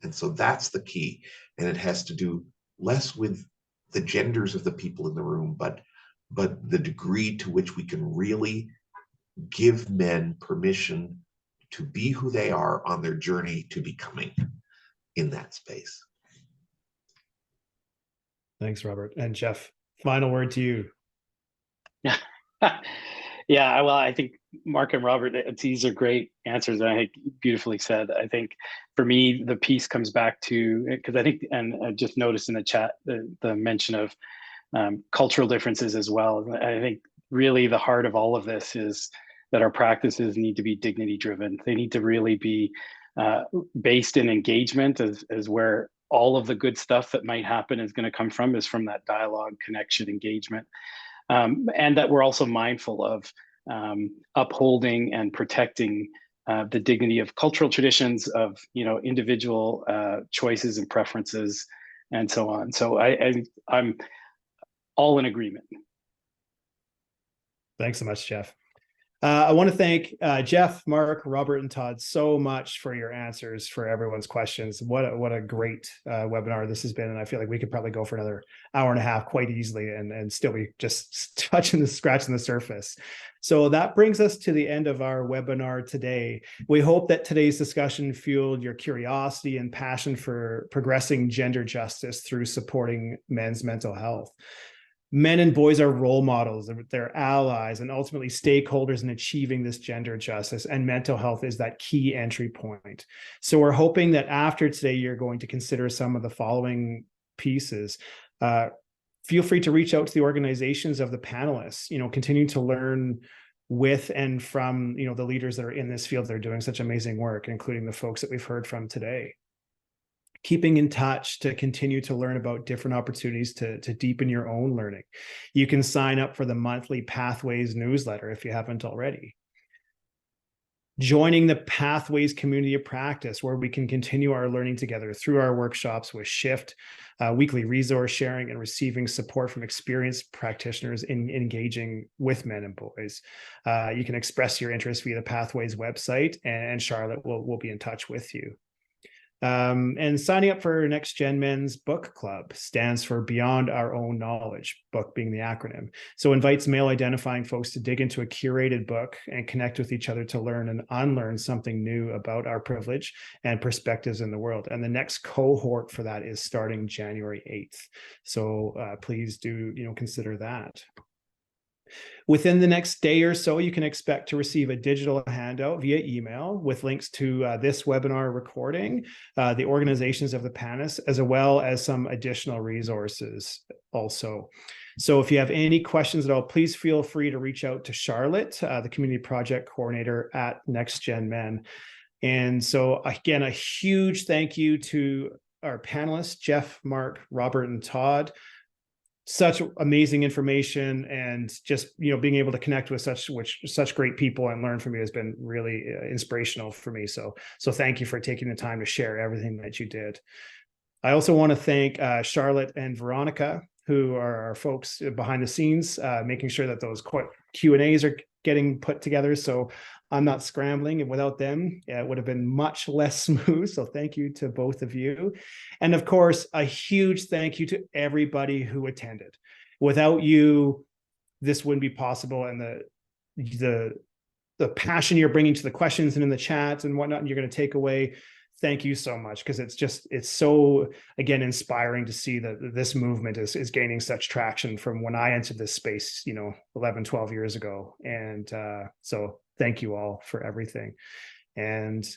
And so that's the key. And it has to do less with the genders of the people in the room, but the degree to which we can really give men permission to be who they are on their journey to becoming in that space. Thanks, Robert. And Jeff, final word to you. Yeah. Yeah, well, I think Mark and Robert, these are great answers. And I think beautifully said. I think for me, the piece comes back to, because I think, and I just noticed in the chat, the mention of cultural differences as well. I think really the heart of all of this is that our practices need to be dignity driven. They need to really be based in engagement, as where all of the good stuff that might happen is going to come from, is from that dialogue, connection, engagement. And that we're also mindful of upholding and protecting the dignity of cultural traditions, of individual choices and preferences, and so on. So I'm all in agreement. Thanks so much, Jeff. I want to thank Jeff, Mark, Robert, and Todd so much for your answers for everyone's questions. What a great webinar this has been. And I feel like we could probably go for another hour and a half quite easily and still be just scratching the surface. So that brings us to the end of our webinar today. We hope that today's discussion fueled your curiosity and passion for progressing gender justice through supporting men's mental health. Men and boys are role models, they're allies, and ultimately stakeholders in achieving this gender justice, and mental health is that key entry point. So we're hoping that after today, you're going to consider some of the following pieces. Feel free to reach out to the organizations of the panelists, continue to learn with and from, the leaders that are in this field. They're doing such amazing work, including the folks that we've heard from today. Keeping in touch to continue to learn about different opportunities to deepen your own learning. You can sign up for the monthly Pathways newsletter if you haven't already. Joining the Pathways community of practice, where we can continue our learning together through our workshops with Shift, weekly resource sharing, and receiving support from experienced practitioners in engaging with men and boys. You can express your interest via the Pathways website, and Charlotte will be in touch with you. And signing up for Next Gen Men's Book Club stands for Beyond Our Own Knowledge, book being the acronym. So invites male identifying folks to dig into a curated book and connect with each other to learn and unlearn something new about our privilege and perspectives in the world. And the next cohort for that is starting January 8th. So please do, consider that. Within the next day or so, you can expect to receive a digital handout via email with links to this webinar recording, the organizations of the panelists, as well as some additional resources also. So if you have any questions at all, please feel free to reach out to Charlotte, the community project coordinator at Next Gen Men. And so again, a huge thank you to our panelists, Jeff, Mark, Robert, and Todd. Such amazing information, and just being able to connect with such great people and learn from you has been really inspirational for me. So thank you for taking the time to share everything that you did. I also want to thank Charlotte and Veronica, who are our folks behind the scenes, making sure that those Q&As are getting put together. So I'm not scrambling, and without them, it would have been much less smooth. So thank you to both of you. And of course, a huge thank you to everybody who attended. Without you, this wouldn't be possible. And the passion you're bringing to the questions and in the chat and whatnot, you're going to take away. thank you so much, because it's so, again, inspiring to see that this movement is gaining such traction from when I entered this space, 11, 12 years ago. And so thank you all for everything. And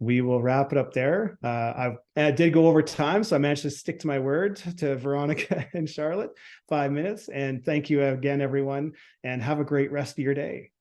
we will wrap it up there. I did go over time, so I managed to stick to my word to Veronica and Charlotte, 5 minutes. And thank you again, everyone, and have a great rest of your day.